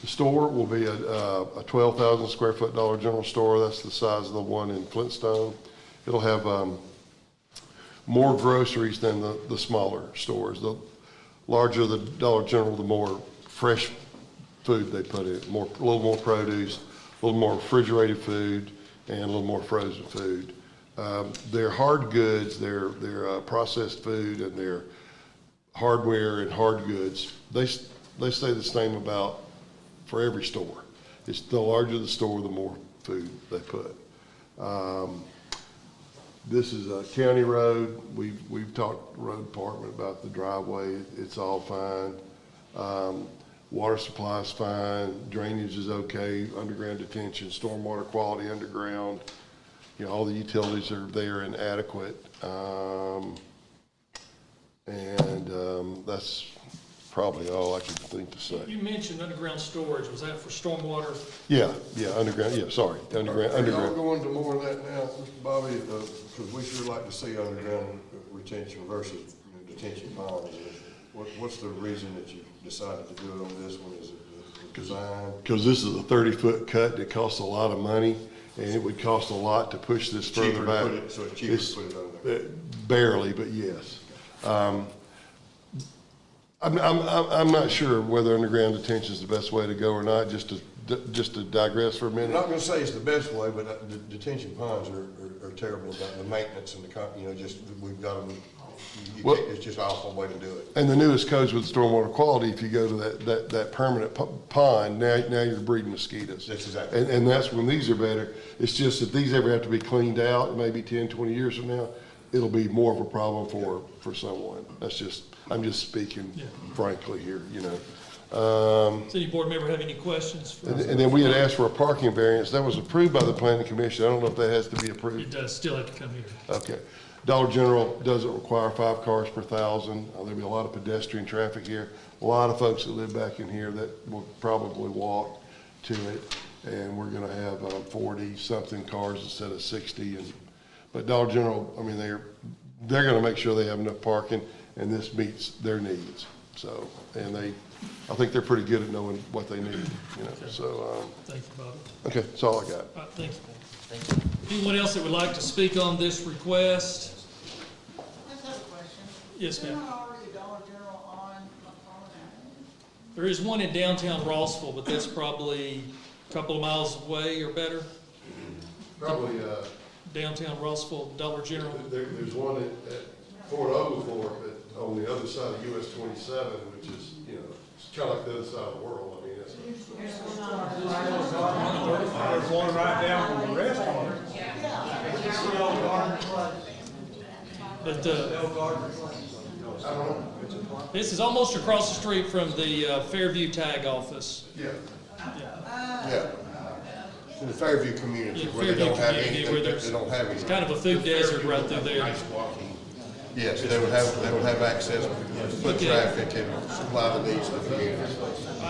The store will be a 12,000 square foot Dollar General store. That's the size of the one in Flintstone. It'll have more groceries than the smaller stores. The larger the Dollar General, the more fresh food they put in, a little more produce, a little more refrigerated food, and a little more frozen food. Their hard goods, their processed food, and their hardware and hard goods, they stay the same about for every store. It's the larger the store, the more food they put. This is a county road. We've talked to the road department about the driveway. It's all fine. Water supply is fine. Drainage is okay. Underground detention, stormwater quality underground. You know, all the utilities are there and adequate. That's probably all I can think to say. You mentioned underground storage. Was that for stormwater? Yeah, underground, sorry, underground. Are y'all going to more of that now, Mr. Bobby? Because we sure like to see underground retention versus detention ponds. What's the reason that you decided to do it on this one? Is it the design? Because this is a 30-foot cut. It costs a lot of money, and it would cost a lot to push this further back. So it's cheaper to put it on there? Barely, but yes. I'm not sure whether underground detention is the best way to go or not, just to digress for a minute. I'm not gonna say it's the best way, but the detention ponds are terrible about the maintenance and we've got them, it's just an awful way to do it. And the newest codes with stormwater quality, if you go to that permanent pond, now you're breeding mosquitoes. That's exactly. And that's when these are better. It's just that these ever have to be cleaned out, maybe 10, 20 years from now, it'll be more of a problem for someone. I'm just speaking frankly here, Does any board member have any questions? And then we had asked for a parking variance. That was approved by the planning commission. I don't know if that has to be approved. It does still have to come here. Okay. Dollar General doesn't require 5 cars per 1,000. There'll be a lot of pedestrian traffic here. A lot of folks that live back in here that will probably walk to it. And we're gonna have 40-something cars instead of 60. But Dollar General, they're gonna make sure they have enough parking, and this meets their needs. So, I think they're pretty good at knowing what they need, so. Thank you, Bobby. Okay, that's all I got. All right, thank you. Anyone else that would like to speak on this request? Yes, ma'am. already a Dollar General on McFarland Avenue? There is one in downtown Rossville, but that's probably a couple of miles away or better. Probably, Downtown Rossville, Dollar General. there's one at Fort Oglethorpe, but on the other side of US 27, which is, you know, it's kind of like the other side of the world. I mean, it's. There's one right down from the restaurant. But this is almost across the street from the Fairview Tag Office. Yeah. Yeah. In the Fairview community, Yeah, where they don't have Fairview community, any, where they there's- don't have any. It's kind of a food desert right through there. Yes, they would have access, foot Okay. traffic and supply the needs of the community.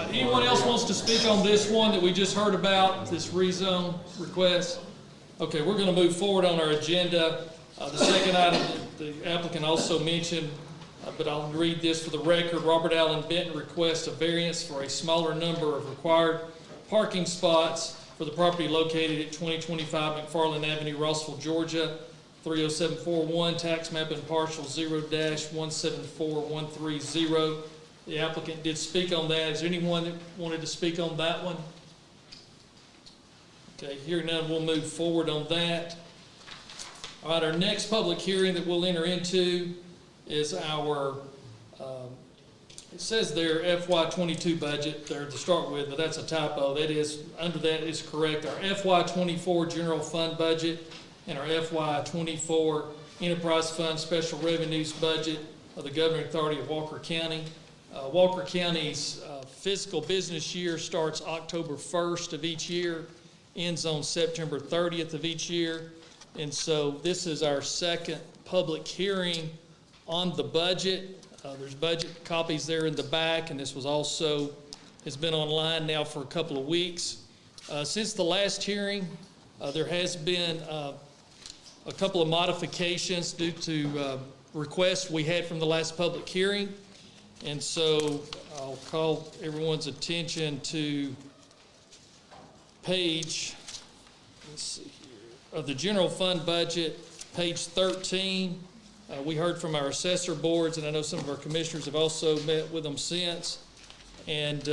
Anyone else wants to speak on this one that we just heard about, this rezone request? Okay, we're going to move forward on our agenda. The second item that the applicant also mentioned, but I'll read this for the record. Robert Allen Benton requests a variance for a smaller number of required parking spots for the property located at 2025 McFarland Avenue, Rossville, Georgia, 30741, tax map and parcel 0-174130. The applicant did speak on that. Is there anyone that wanted to speak on that one? Okay, hearing none, we'll move forward on that. All right, our next public hearing that we'll enter into is our, it says their FY22 budget there to start with, but that's a typo. That is, under that is correct. Our FY24 general fund budget and our FY24 enterprise fund special revenues budget of the governing authority of Walker County. Walker County's fiscal business year starts October 1st of each year, ends on September 30th of each year. And so this is our second public hearing on the budget. There's budget copies there in the back, and this was also, has been online now for a couple of weeks. Since the last hearing, there has been a couple of modifications due to requests we had from the last public hearing. And so I'll call everyone's attention to page, let's see here, of the general fund budget, page 13. We heard from our assessor boards, and I know some of our commissioners have also met with them since. And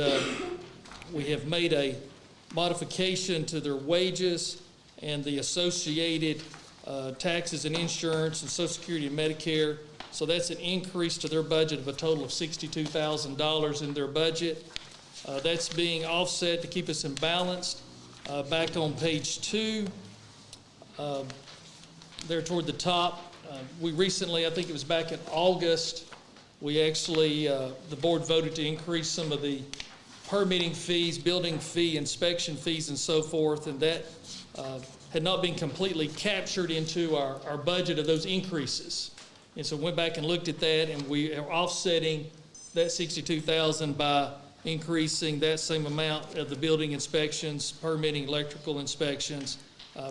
we have made a modification to their wages and the associated taxes and insurance and Social Security and Medicare. So that's an increase to their budget of a total of $62,000 in their budget. That's being offset to keep us in balance. Back on page 2, there toward the top, we recently, I think it was back in August, we actually, the board voted to increase some of the permitting fees, building fee, inspection fees, and so forth, and that had not been completely captured into our budget of those increases. And so went back and looked at that, and we are offsetting that $62,000 by increasing that same amount of the building inspections, permitting, electrical inspections,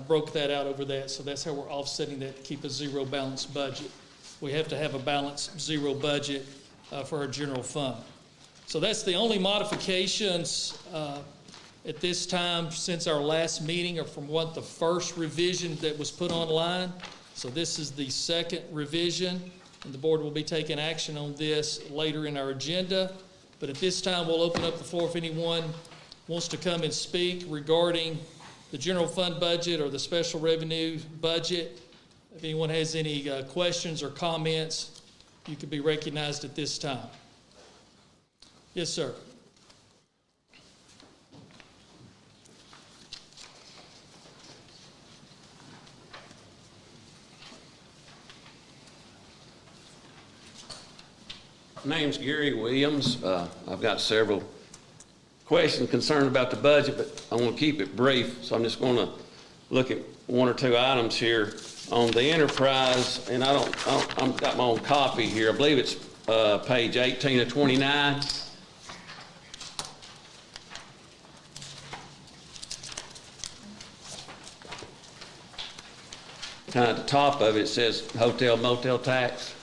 broke that out over that. So that's how we're offsetting that to keep a zero balanced budget. We have to have a balanced zero budget for our general fund. So that's the only modifications at this time since our last meeting, or from what the first revision that was put online. So this is the second revision, and the board will be taking action on this later in our agenda. But at this time, we'll open up the floor if anyone wants to come and speak regarding the general fund budget or the special revenue budget. If anyone has any questions or comments, you could be recognized at this time. Yes, sir. My name's Gary Williams. I've got several questions concerned about the budget, but I want to keep it brief, so I'm just going to look at one or two items here on the enterprise, and I've got my own copy here. I believe it's page 18 of 29. Kind of at the top of it, it says hotel motel tax.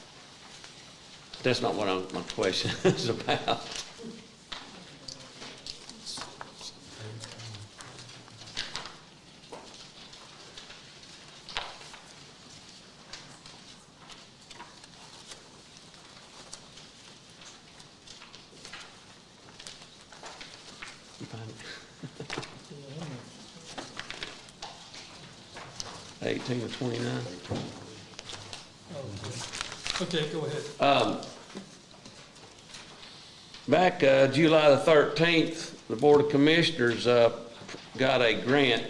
That's not what my question is about. find it. 18 to 29. Okay, go ahead. Back July the 13th, the Board of Commissioners got a grant.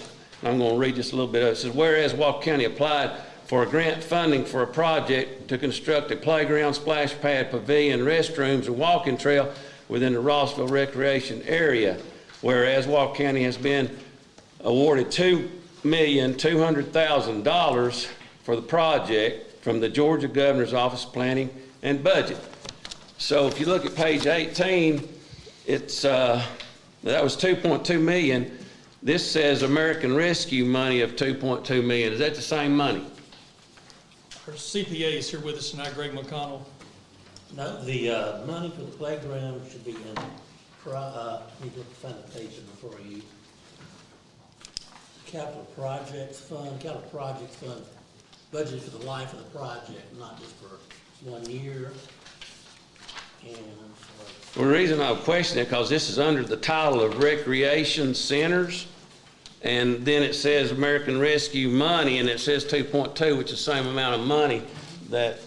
I'm going to read just a little bit of it. It says, whereas Walker County applied for a grant funding for a project to construct a playground, splash pad, pavilion, restrooms, and walking trail within the Rossville Recreation Area. Whereas Walker County has been awarded $2,200,000 for the project from the Georgia Governor's Office of Planning and Budget. So if you look at page 18, it's that was $2.2 million. This says American Rescue money of $2.2 million. Is that the same money? Our CPA is here with us tonight, Greg McConnell. No, the money for the playground should be in, need to find the page before you. Capital projects fund, budget for the life of the project, not just for 1 year. And Well, the reason I question it, because this is under the title of Recreation Centers, and then it says American Rescue money, and it says 2.2, which is the same amount of money that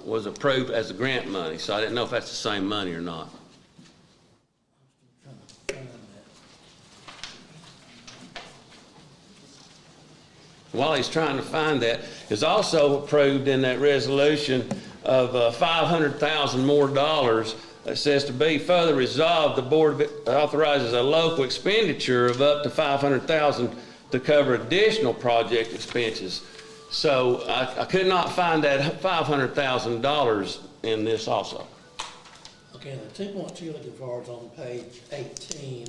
was approved as the grant money. So I didn't know if that's the same money or not. While he's trying to find that, is also approved in that resolution of $500,000 more dollars. It says to be further resolved, the board authorizes a local expenditure of up to $500,000 to cover additional project expenses. So I could not find that $500,000 in this also. okay, the 2.2 looking for is on page 18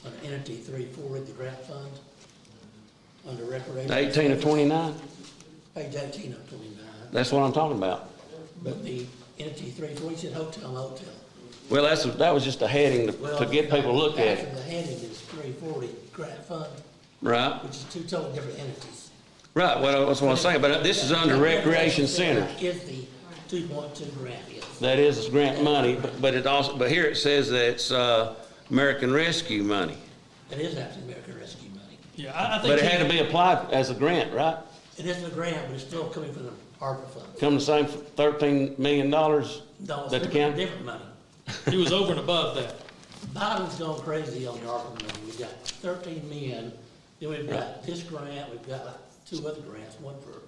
on entity 340, the grant fund under recreation. 18 of 29? Page 18 of 29. That's what I'm talking about. But the entity 340 said hotel, motel. Well, that was just a heading to get people to look at After it. the heading is 340 grant fund, Right? which is two totally different entities. Right, well, that's what I'm saying, but this is under Recreation Centers. Is the 2.2 grant, yes. That is grant money, but it also, but here it says that it's American Rescue money. It is actually American Rescue money. Yeah, I think. But it had to be applied as a grant, right? It isn't a grant, but it's still coming from the ARPA fund. Come the same $13 million No, that it's the county? different money. He was over and above that. Biden's going crazy on the ARPA money. We've got 13 million, then we've got this grant, we've got like 2 other grants, one for,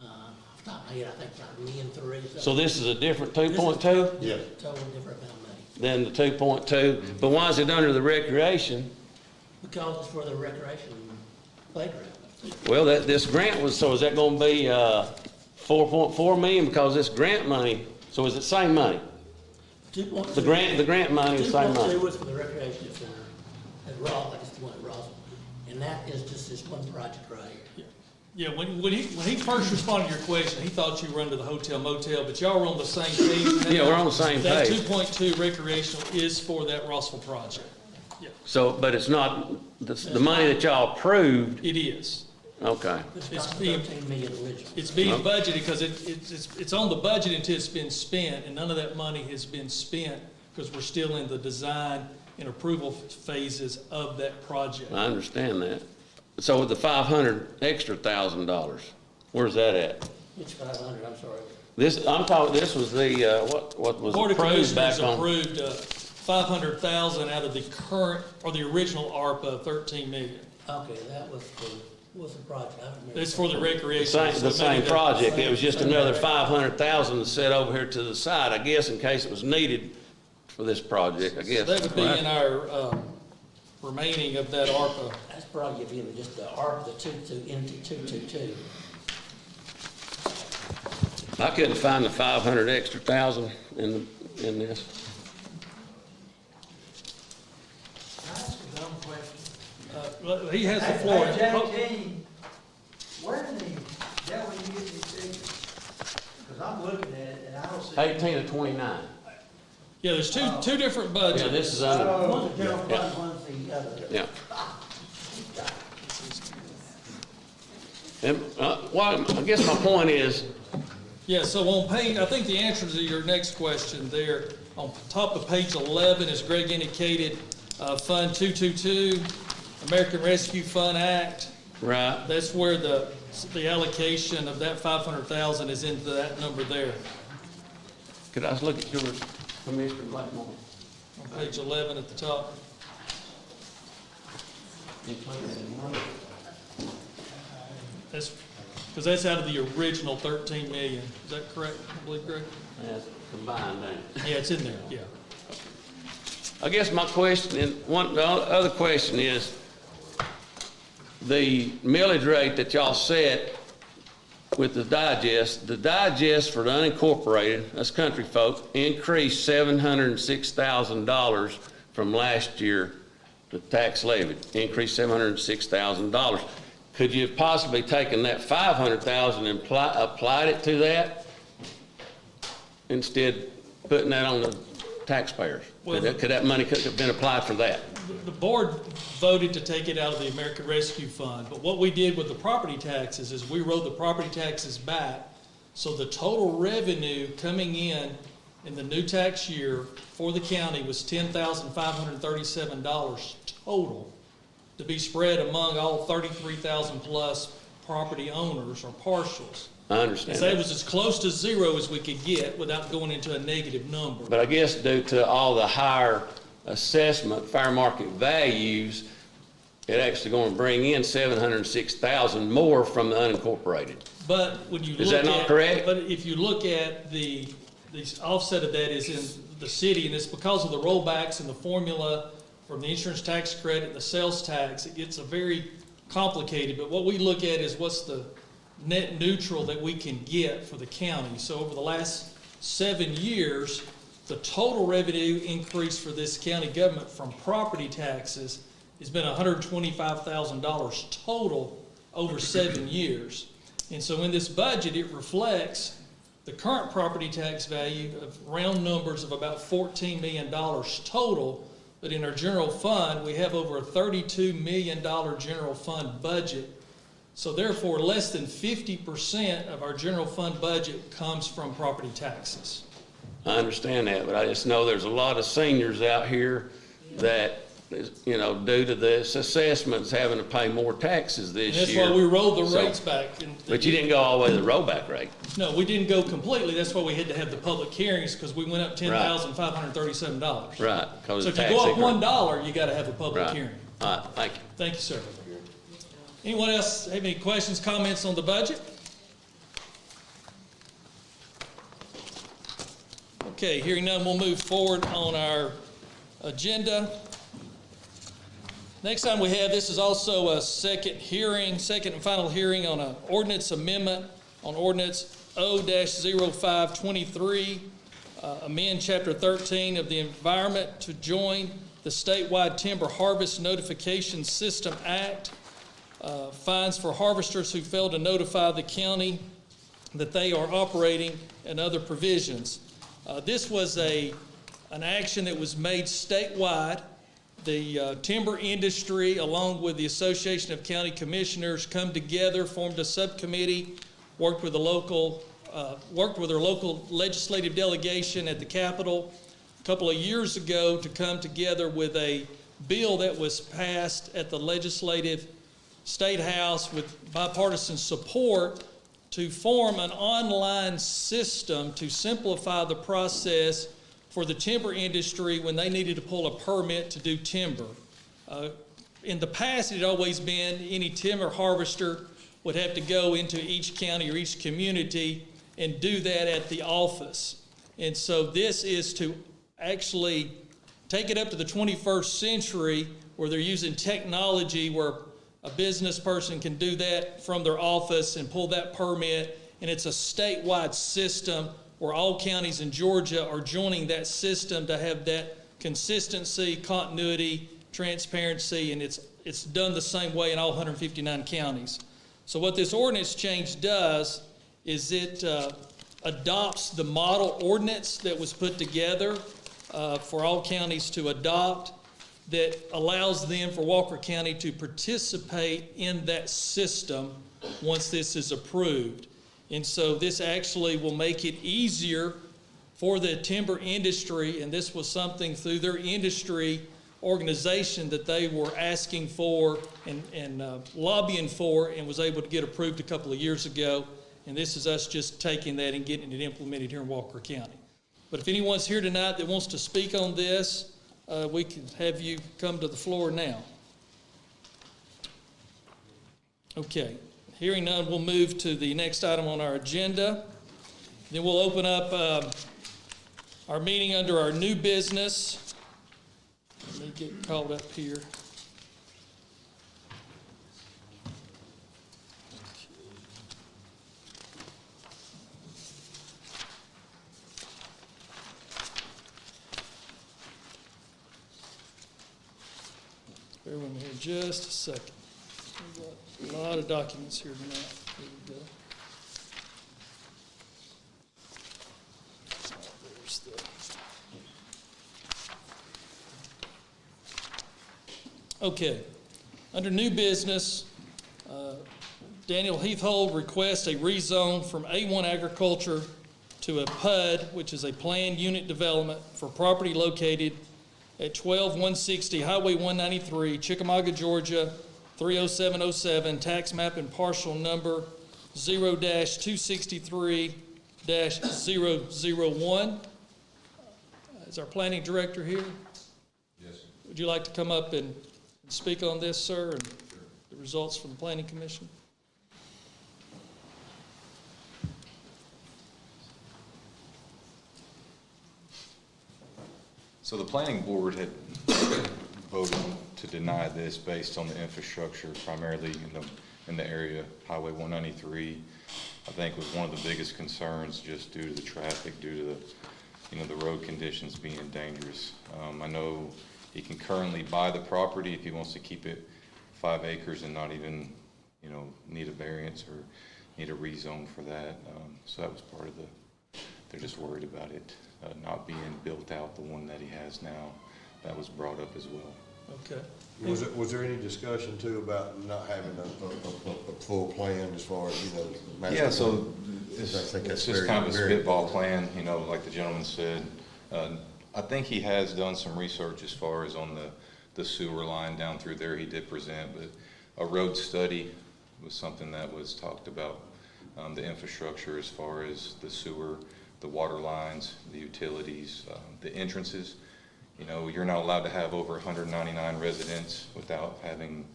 off the top of my head, I think like $1.3 million. So this is a different 2.2 Yeah. Totally different amount of money. than the 2.2, but why is it under the recreation? Because it's for the recreation playground. Well, this grant was, so is that gonna be 4.4 million because this grant money, so is it same money? 2.2. The grant money is same money? 2.2 was for the recreation center at Ross, like it's the one at Ross. And that is just this one project right here. Yeah, when he first responded to your question, he thought you were under the hotel motel, but y'all were on the same page. Yeah, we're on the same That page. 2.2 recreational is for that Rossville project. Yeah, So, but it's not, the money that y'all approved, it is. okay. It's It's not being- 13 million original. It's being budgeted because it's on the budget until it's been spent, and none of that money has been spent because we're still in the design and approval phases of that project. I understand that. So with the $500,000, where's that at? Which 500, I'm sorry. This was the, what was Board of approved back Commissioners on? approved $500,000 out of the current, or the original ARPA, $13 million. Okay, that was the project, I remember. It's for the recreation. The same project, it was just another $500,000 set over here to the side, I guess, in case it was needed for this project, I guess. That would be in our remaining of that ARPA. That's probably gonna be just the ARP, the 222. I couldn't find the 500 extra thousand in this. He has the floor. Page 18, where in the devil you get these figures? Because I'm looking at it and I don't see. 18 to 29. Yeah, there's two different budgets. Yeah, this is under. One's the general fund, one's the other. Yeah. And, well, I guess my point is, Yeah, so on page, I think the answer to your next question there, on top of page 11, as Greg indicated, Fund 222, American Rescue Fund Act. Right. That's where the allocation of that 500,000 is into that number there. Could I just look at yours, Commissioner Blackmore? On page 11 at the top. That's, because that's out of the original 13 million. Is that correct? I believe correct? That's combined, ain't it? Yeah, it's in there, yeah. I guess my question, the other question is, the millage rate that y'all set with the digest for the unincorporated, us country folk, increased $706,000 from last year, the tax levy, increased $706,000. Could you have possibly taken that $500,000 and applied it to that, instead putting that on the taxpayers? Well, could that money could have been applied for that? The board voted to take it out of the American Rescue Fund, but what we did with the property taxes is we wrote the property taxes back, so the total revenue coming in the new tax year for the county was $10,537 total, to be spread among all 33,000 plus property owners or partials. I understand So it that. was as close to zero as we could get without going into a negative number. But I guess due to all the higher assessment, fair market values, it actually going to bring in $706,000 more from the unincorporated. But when you look at... Is that not correct? But if you look at the offset of that is in the city, and it's because of the rollbacks and the formula from the insurance tax credit and the sales tax, it gets a very complicated. But what we look at is what's the net neutral that we can get for the county. So over the last 7 years, the total revenue increase for this county government from property taxes has been $125,000 total over 7 years. And so in this budget, it reflects the current property tax value of round numbers of about $14 million total. But in our general fund, we have over a $32 million general fund budget. So therefore, less than 50% of our general fund budget comes from property taxes. I understand that, but I just know there's a lot of seniors out here that, you know, due to this assessments, having to pay more taxes this And that's year. why we rolled the rates back. But you didn't go all the way to the rollback rate. No, we didn't go completely. That's why we had to have the public hearings, because we went up $10,537. Right. So if you go up $1, you got to have a public Right. hearing. All right, thank you. Thank you, sir. Anyone else have any questions, comments on the budget? Okay, hearing none, we'll move forward on our agenda. Next time we have, this is also a second and final hearing on an ordinance amendment on ordinance O-0523, amend Chapter 13 of the Environment to join the statewide Timber Harvest Notification System Act. Fines for harvesters who fail to notify the county that they are operating, and other provisions. This was an action that was made statewide. The timber industry, along with the Association of County Commissioners, come together, formed a subcommittee, worked with their local legislative delegation at the Capitol a couple of years ago to come together with a bill that was passed at the legislative State House with bipartisan support to form an online system to simplify the process for the timber industry when they needed to pull a permit to do timber. In the past, it had always been any timber harvester would have to go into each county or each community and do that at the office. And so this is to actually take it up to the 21st century where they're using technology where a business person can do that from their office and pull that permit, and it's a statewide system where all counties in Georgia are joining that system to have that consistency, continuity, transparency, and it's done the same way in all 159 counties. So what this ordinance change does is it adopts the model ordinance that was put together for all counties to adopt, that allows them for Walker County to participate in that system once this is approved. And so this actually will make it easier for the timber industry, and this was something through their industry organization that they were asking for and lobbying for, and was able to get approved a couple of years ago. And this is us just taking that and getting it implemented here in Walker County. But if anyone's here tonight that wants to speak on this, we can have you come to the floor now. Okay, hearing none, we'll move to the next item on our agenda. Then we'll open up our meeting under our new business. Let me get called up here. Bear with me here just a second. We've got a lot of documents here tonight. Here we go. There's the... Okay. Under new business, Daniel Heathhold requests a rezone from A1 agriculture to a PUD, which is a planned unit development for property located at 12160 Highway 193, Chickamauga, Georgia, 30707, tax map and parcel number 0-263-001. Is our planning director here? Yes. Would you like to come up and speak on this, sir, and the results from the Planning Commission? So the planning board had voted to deny this based on the infrastructure, primarily in the area. Highway 193, I think, was one of the biggest concerns, just due to the traffic, due to the road conditions being dangerous. I know he can currently buy the property if he wants to keep it 5 acres and not even need a variance or need a rezone for that. So that was part of they're just worried about it not being built out, the one that he has now. That was brought up as well. Okay. Was there any discussion too about not having a full plan as far as, master Yeah, so plan? it's just kind of a spitball plan, like the gentleman said. I think he has done some research as far as on the sewer line down through there. He did present, but a road study was something that was talked about. The infrastructure as far as the sewer, the water lines, the utilities, the entrances. You're not allowed to have over 199 residents without having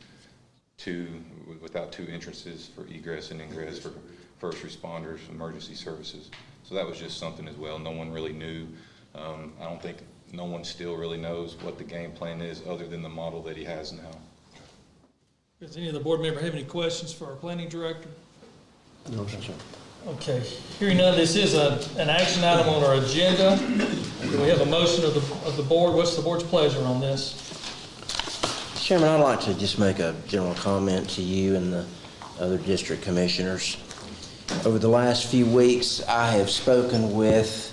two entrances for egress and ingress for first responders, emergency services. So that was just something as well. No one really knew. I don't think no one still really knows what the game plan is other than the model that he has now. Does any of the board member have any questions for our planning director? No, sir. Okay, hearing none, this is an action item on our agenda. Do we have a motion of the board? What's the board's pleasure on this? Chairman, I'd like to just make a general comment to you and the other district commissioners. Over the last few weeks, I have spoken with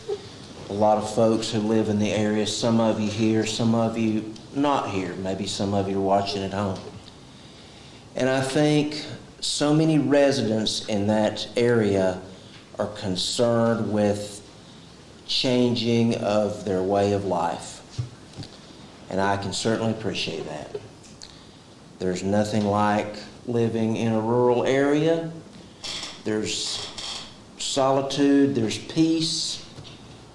a lot of folks who live in the area, some of you here, some of you not here, maybe some of you are watching at home. And I think so many residents in that area are concerned with changing of their way of life. And I can certainly appreciate that. There's nothing like living in a rural area. There's solitude, there's peace.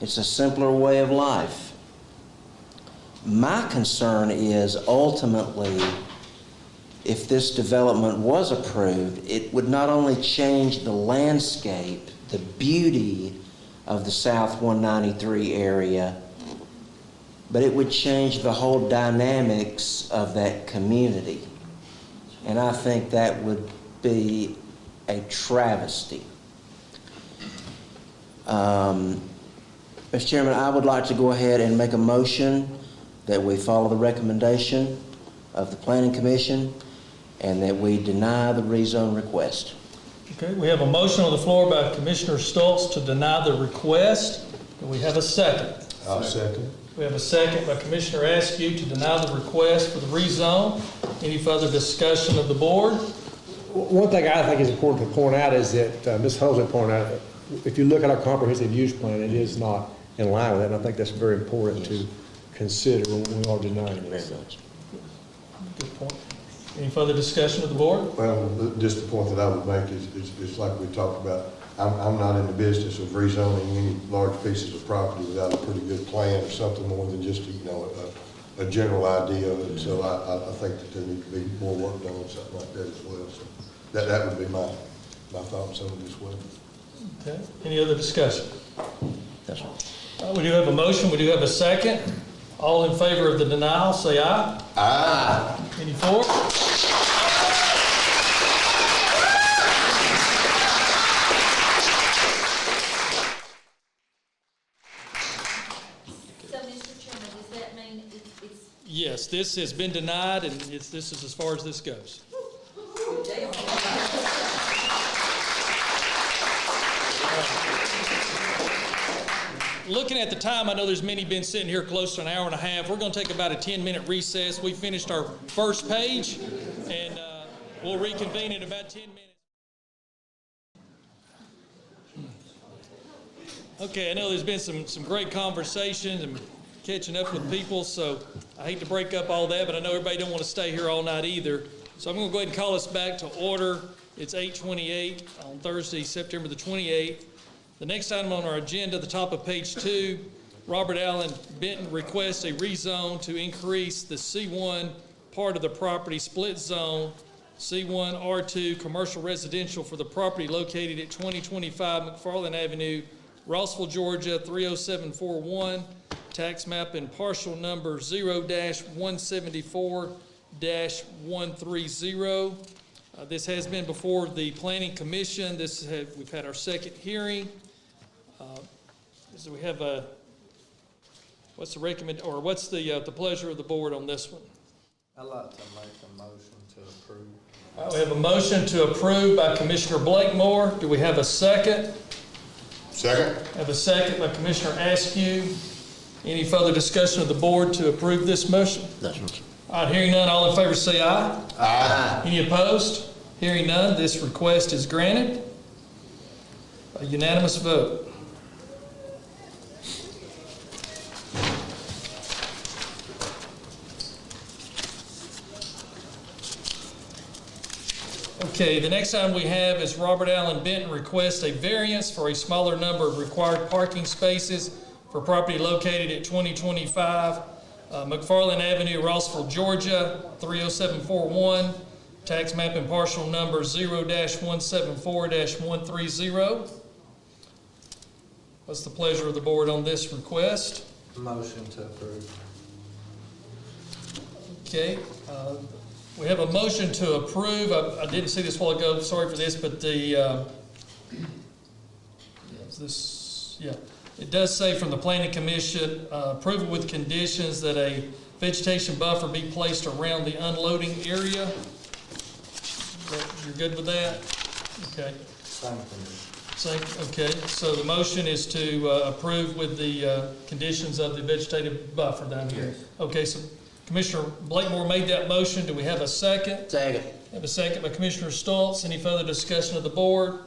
It's a simpler way of life. My concern is ultimately, if this development was approved, it would not only change the landscape, the beauty of the South 193 area, but it would change the whole dynamics of that community. And I think that would be a travesty. Mr. Chairman, I would like to go ahead and make a motion that we follow the recommendation of the Planning Commission and that we deny the rezone request. Okay, we have a motion on the floor by Commissioner Stoltz to deny the request. Do we have a second? I'll second. We have a second by Commissioner Askew to deny the request for the rezone. Any further discussion of the board? One thing I think is important to point out is that Ms. Hosen pointed out, if you look at our comprehensive use plan, it is not in line with that, and I think that's very important to consider when we are denying it. Very much. Good point. Any further discussion of the board? Well, just the point that I would make is like we talked about, I'm not in the business of rezoning any large pieces of property without a pretty good plan or something more than just, a general idea. And so I think that there needs to be more work done on something like that as well. So that would be my thoughts on it as well. Okay. Any other discussion? That's right. We do have a motion. We do have a second. All in favor of the denial, say aye. Aye. Any for? So, Mr. Chairman, does that mean it's? Yes, this has been denied, and this is as far as this goes. Looking at the time, I know there's many been sitting here close to an hour and a half. We're going to take about a 10-minute recess. We finished our first page, and we'll reconvene in about 10 minutes. Okay, I know there's been some great conversations and catching up with people, so I hate to break up all that, but I know everybody don't want to stay here all night either. So I'm going to go ahead and call us back to order. It's 8:28 on Thursday, September the 28th. The next item on our agenda, the top of page 2, Robert Allen Benton requests a rezone to increase the C1 part of the property split zone, C1 R2 commercial residential for the property located at 2025 McFarland Avenue, Rossville, Georgia 30741, tax map and parcel number 0-174-130. This has been before the Planning Commission. We've had our second hearing. So we have what's the pleasure of the board on this one? I'd like to make a motion to approve. All right, we have a motion to approve by Commissioner Blakemore. Do we have a second? Second. Have a second by Commissioner Askew. Any further discussion of the board to approve this motion? That's right. All right, hearing none, all in favor say aye. Aye. Any opposed? Hearing none, this request is granted. A unanimous vote. Okay, the next item we have is Robert Allen Benton requests a variance for a smaller number of required parking spaces for property located at 2025 McFarland Avenue, Rossville, Georgia 30741, tax map and parcel number 0-174-130. What's the pleasure of the board on this request? Motion to approve. Okay, we have a motion to approve. I didn't see this a while ago, sorry for this, but it does say from the Planning Commission, approval with conditions that a vegetation buffer be placed around the unloading area. You're good with that? Okay. Same, okay, so the motion is to approve with the conditions of the vegetative buffer down here. Yes. Okay, so Commissioner Blakemore made that motion. Do we have a second? Second. Have a second by Commissioner Stoltz. Any further discussion of the board?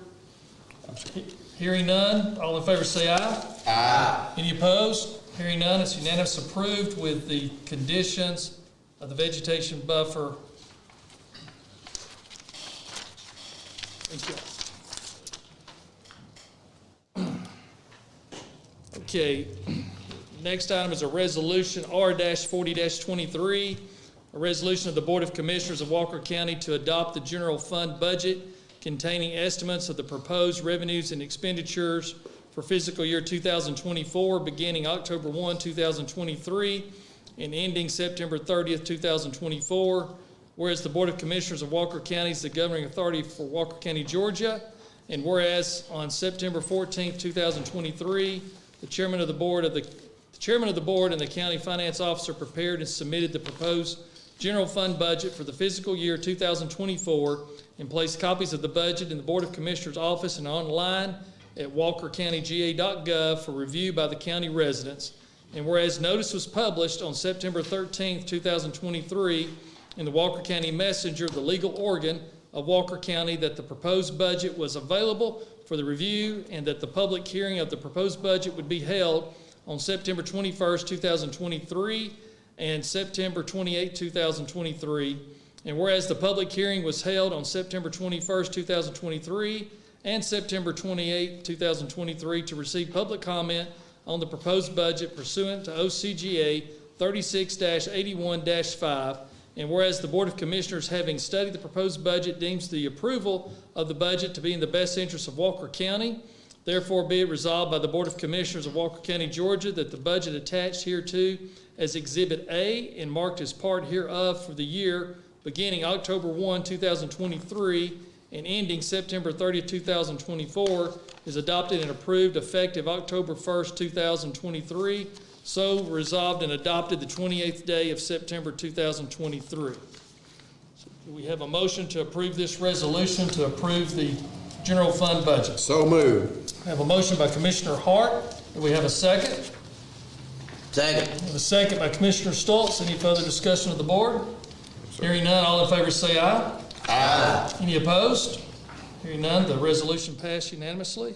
Hearing none, all in favor say aye. Aye. Any opposed? Hearing none, it's unanimous approved with the conditions of the vegetation buffer. Thank you. Okay, next item is a resolution R-40-23, a resolution of the Board of Commissioners of Walker County to adopt the general fund budget containing estimates of the proposed revenues and expenditures for fiscal year 2024, beginning October 1, 2023, and ending September 30th, 2024. Whereas the Board of Commissioners of Walker County is the governing authority for Walker County, Georgia, and whereas on September 14th, 2023, the chairman of the board and the county finance officer prepared and submitted the proposed general fund budget for the fiscal year 2024 and placed copies of the budget in the Board of Commissioners office and online at walkercountyga.gov for review by the county residents. And whereas notice was published on September 13th, 2023 in the Walker County Messenger, the legal organ of Walker County, that the proposed budget was available for the review and that the public hearing of the proposed budget would be held on September 21st, 2023, and September 28th, 2023. And whereas the public hearing was held on September 21st, 2023, and September 28th, 2023, to receive public comment on the proposed budget pursuant to OCGA 36-81-5, and whereas the Board of Commissioners, having studied the proposed budget, deems the approval of the budget to be in the best interest of Walker County, therefore be it resolved by the Board of Commissioners of Walker County, Georgia, that the budget attached hereto as Exhibit A and marked as part hereof for the year beginning October 1, 2023, and ending September 30, 2024, is adopted and approved effective October 1st, 2023. So resolved and adopted the 28th day of September 2023. Do we have a motion to approve this resolution to approve the general fund budget? So moved. I have a motion by Commissioner Hart. Do we have a second? Second. We have a second by Commissioner Stoltz. Any further discussion of the board? Hearing none, all in favor say aye. Aye. Any opposed? Hearing none, the resolution passed unanimously.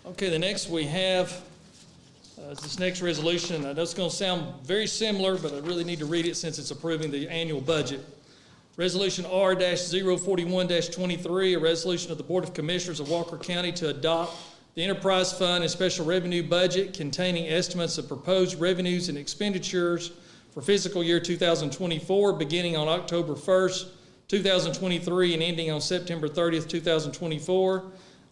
Okay, the next we have this next resolution. I know it's going to sound very similar, but I really need to read it since it's approving the annual budget. Resolution R-041-23, a resolution of the Board of Commissioners of Walker County to adopt the Enterprise Fund and Special Revenue Budget containing estimates of proposed revenues and expenditures for fiscal year 2024, beginning on October 1st, 2023, and ending on September 30th, 2024.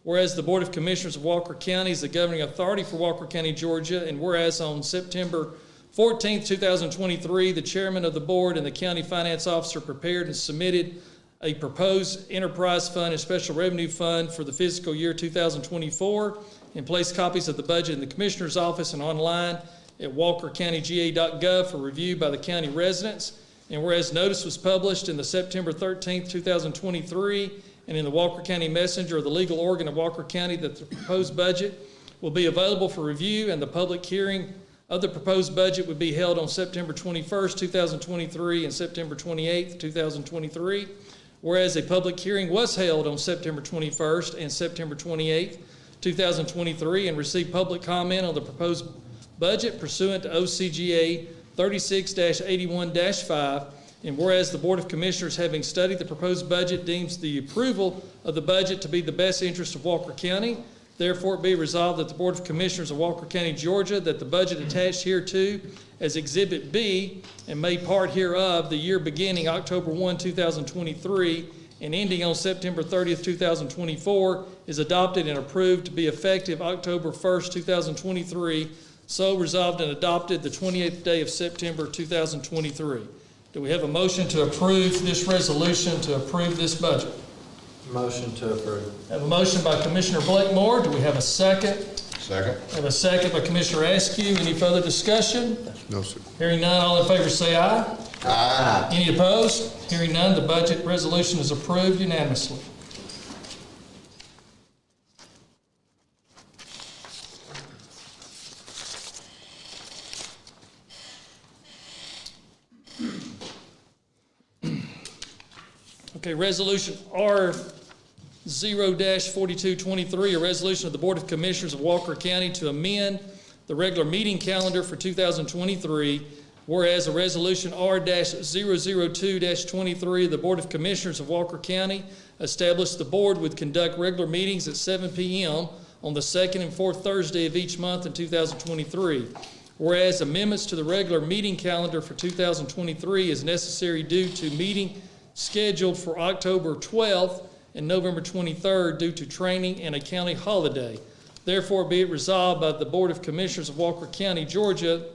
Whereas the Board of Commissioners of Walker County is the governing authority for Walker County, Georgia, and whereas on September 14th, 2023, the chairman of the board and the county finance officer prepared and submitted a proposed enterprise fund and special revenue fund for the fiscal year 2024 and placed copies of the budget in the commissioner's office and online at walkercountyga.gov for review by the county residents. And whereas notice was published in the September 13th, 2023, and in the Walker County Messenger, or the legal organ of Walker County, that the proposed budget will be available for review, and the public hearing of the proposed budget would be held on September 21st, 2023, and September 28th, 2023. Whereas a public hearing was held on September 21st and September 28th, 2023, and received public comment on the proposed budget pursuant to OCGA 36-81-5. And whereas the Board of Commissioners, having studied the proposed budget, deems the approval of the budget to be the best interest of Walker County, therefore it be resolved that the Board of Commissioners of Walker County, Georgia, that the budget attached hereto as Exhibit B and made part hereof the year beginning October 1, 2023, and ending on September 30th, 2024, is adopted and approved to be effective October 1st, 2023, so resolved and adopted the 28th day of September 2023. Do we have a motion to approve this resolution to approve this budget? Motion to approve. I have a motion by Commissioner Blakemore. Do we have a second? Second. I have a second by Commissioner Askew. Any further discussion? No, sir. Hearing none, all in favor say aye. Aye. Any opposed? Hearing none, the budget resolution is approved unanimously. Okay, Resolution R-0-4223, a resolution of the Board of Commissioners of Walker County to amend the regular meeting calendar for 2023, whereas a resolution R-002-23, the Board of Commissioners of Walker County established the board would conduct regular meetings at 7 p.m. on the second and fourth Thursday of each month in 2023. Whereas amendments to the regular meeting calendar for 2023 is necessary due to meeting scheduled for October 12th and November 23rd due to training and a county holiday. Therefore, be it resolved by the Board of Commissioners of Walker County, Georgia,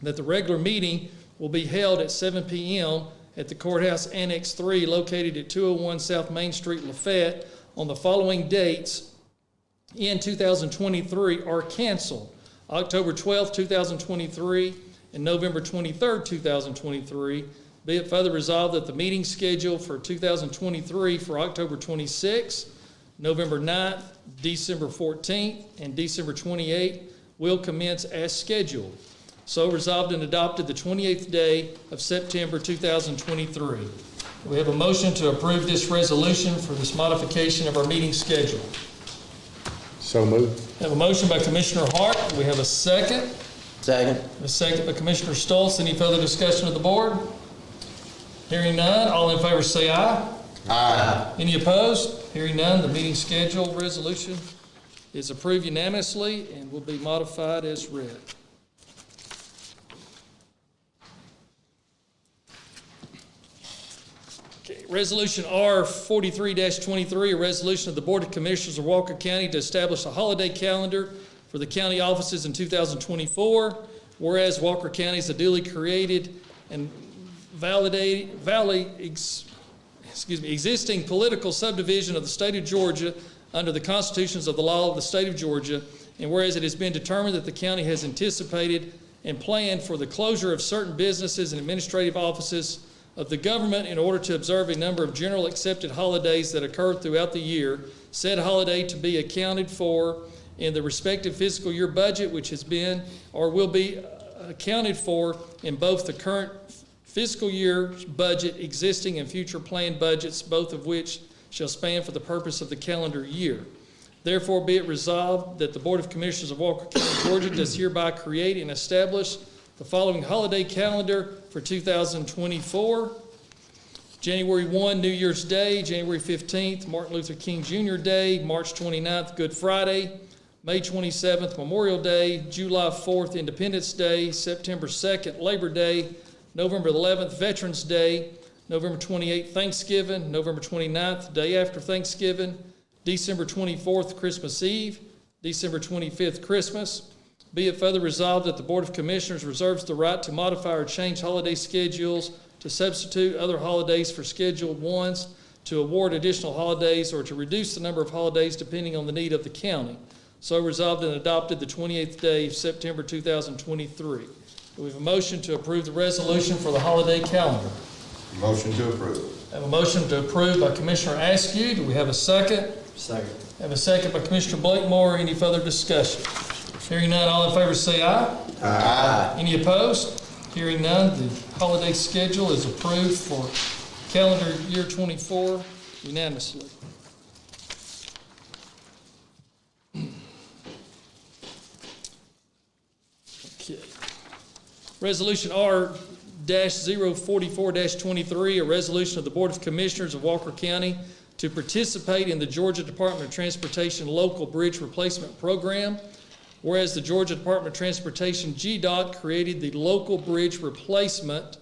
that the regular meeting will be held at 7 p.m. at the Courthouse Annex 3 located at 201 South Main Street, Lafayette, on the following dates in 2023 are canceled: October 12th, 2023, and November 23rd, 2023. Be it further resolved that the meeting schedule for 2023 for October 26th, November 9th, December 14th, and December 28th will commence as scheduled. So resolved and adopted the 28th day of September 2023. We have a motion to approve this resolution for this modification of our meeting schedule. So moved. We have a motion by Commissioner Hart. Do we have a second? Second. A second by Commissioner Stoltz. Any further discussion of the board? Hearing none, all in favor say aye. Aye. Any opposed? Hearing none, the meeting schedule resolution is approved unanimously and will be modified as read. Okay, Resolution R 43-23, a resolution of the Board of Commissioners of Walker County to establish a holiday calendar for the county offices in 2024, whereas Walker County is a duly created and existing political subdivision of the state of Georgia under the constitutions of the law of the state of Georgia, and whereas it has been determined that the county has anticipated and planned for the closure of certain businesses and administrative offices of the government in order to observe a number of general accepted holidays that occur throughout the year, said holiday to be accounted for in the respective fiscal year budget, which has been or will be accounted for in both the current fiscal year budget, existing and future planned budgets, both of which shall span for the purpose of the calendar year. Therefore, be it resolved that the Board of Commissioners of Walker County, Georgia does hereby create and establish the following holiday calendar for 2024. January 1, New Year's Day. January 15th, Martin Luther King Jr. Day. March 29th, Good Friday. May 27th, Memorial Day. July 4th, Independence Day. September 2nd, Labor Day. November 11th, Veterans Day. November 28th, Thanksgiving. November 29th, day after Thanksgiving. December 24th, Christmas Eve. December 25th, Christmas. Be it further resolved that the Board of Commissioners reserves the right to modify or change holiday schedules, to substitute other holidays for scheduled ones, to award additional holidays, or to reduce the number of holidays depending on the need of the county. So resolved and adopted the 28th day of September 2023. We have a motion to approve the resolution for the holiday calendar. Motion to approve. I have a motion to approve by Commissioner Askew. Do we have a second? Second. I have a second by Commissioner Blakemore. Any further discussion? Hearing none, all in favor say aye. Aye. Any opposed? Hearing none, the holiday schedule is approved for calendar year 24 unanimously. Okay. Resolution R-044-23, a resolution of the Board of Commissioners of Walker County to participate in the Georgia Department of Transportation Local Bridge Replacement Program. Whereas the Georgia Department of Transportation, GDOT, created the Local Bridge Replacement,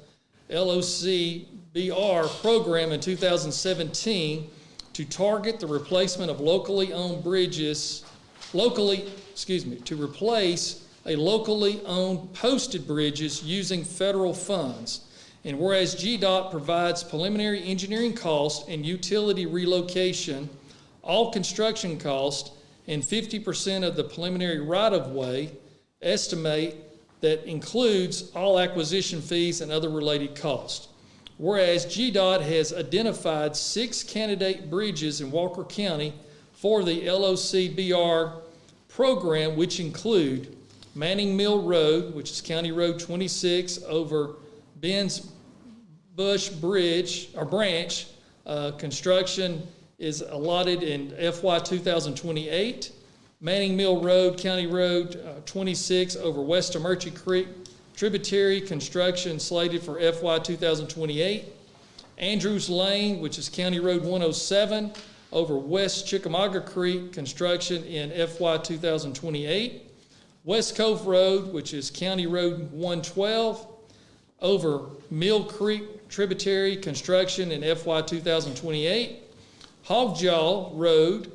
LOCBR, program in 2017 to target the replacement of locally owned bridges, to replace a locally owned posted bridges using federal funds. And whereas GDOT provides preliminary engineering cost and utility relocation, all construction costs, and 50% of the preliminary right-of-way estimate that includes all acquisition fees and other related costs. Whereas GDOT has identified 6 candidate bridges in Walker County for the LOCBR program, which include Manning Mill Road, which is County Road 26 over Ben's Bush Bridge or Branch. Construction is allotted in FY 2028. Manning Mill Road, County Road 26 over West Amerchie Creek Tributary, construction slated for FY 2028. Andrews Lane, which is County Road 107 over West Chickamauga Creek, construction in FY 2028. West Cove Road, which is County Road 112 over Mill Creek Tributary, construction in FY 2028. Hogjaw Road,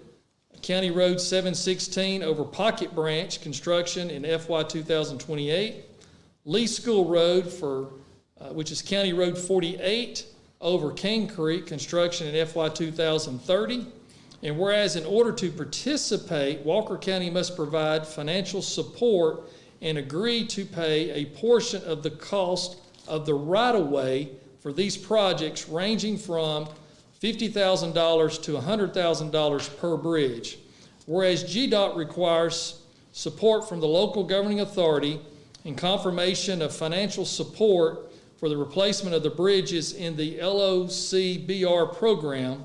County Road 716 over Pocket Branch, construction in FY 2028. Lee School Road, which is County Road 48 over Cane Creek, construction in FY 2030. And whereas in order to participate, Walker County must provide financial support and agree to pay a portion of the cost of the right-of-way for these projects ranging from $50,000 to $100,000 per bridge. Whereas GDOT requires support from the local governing authority and confirmation of financial support for the replacement of the bridges in the LOCBR program,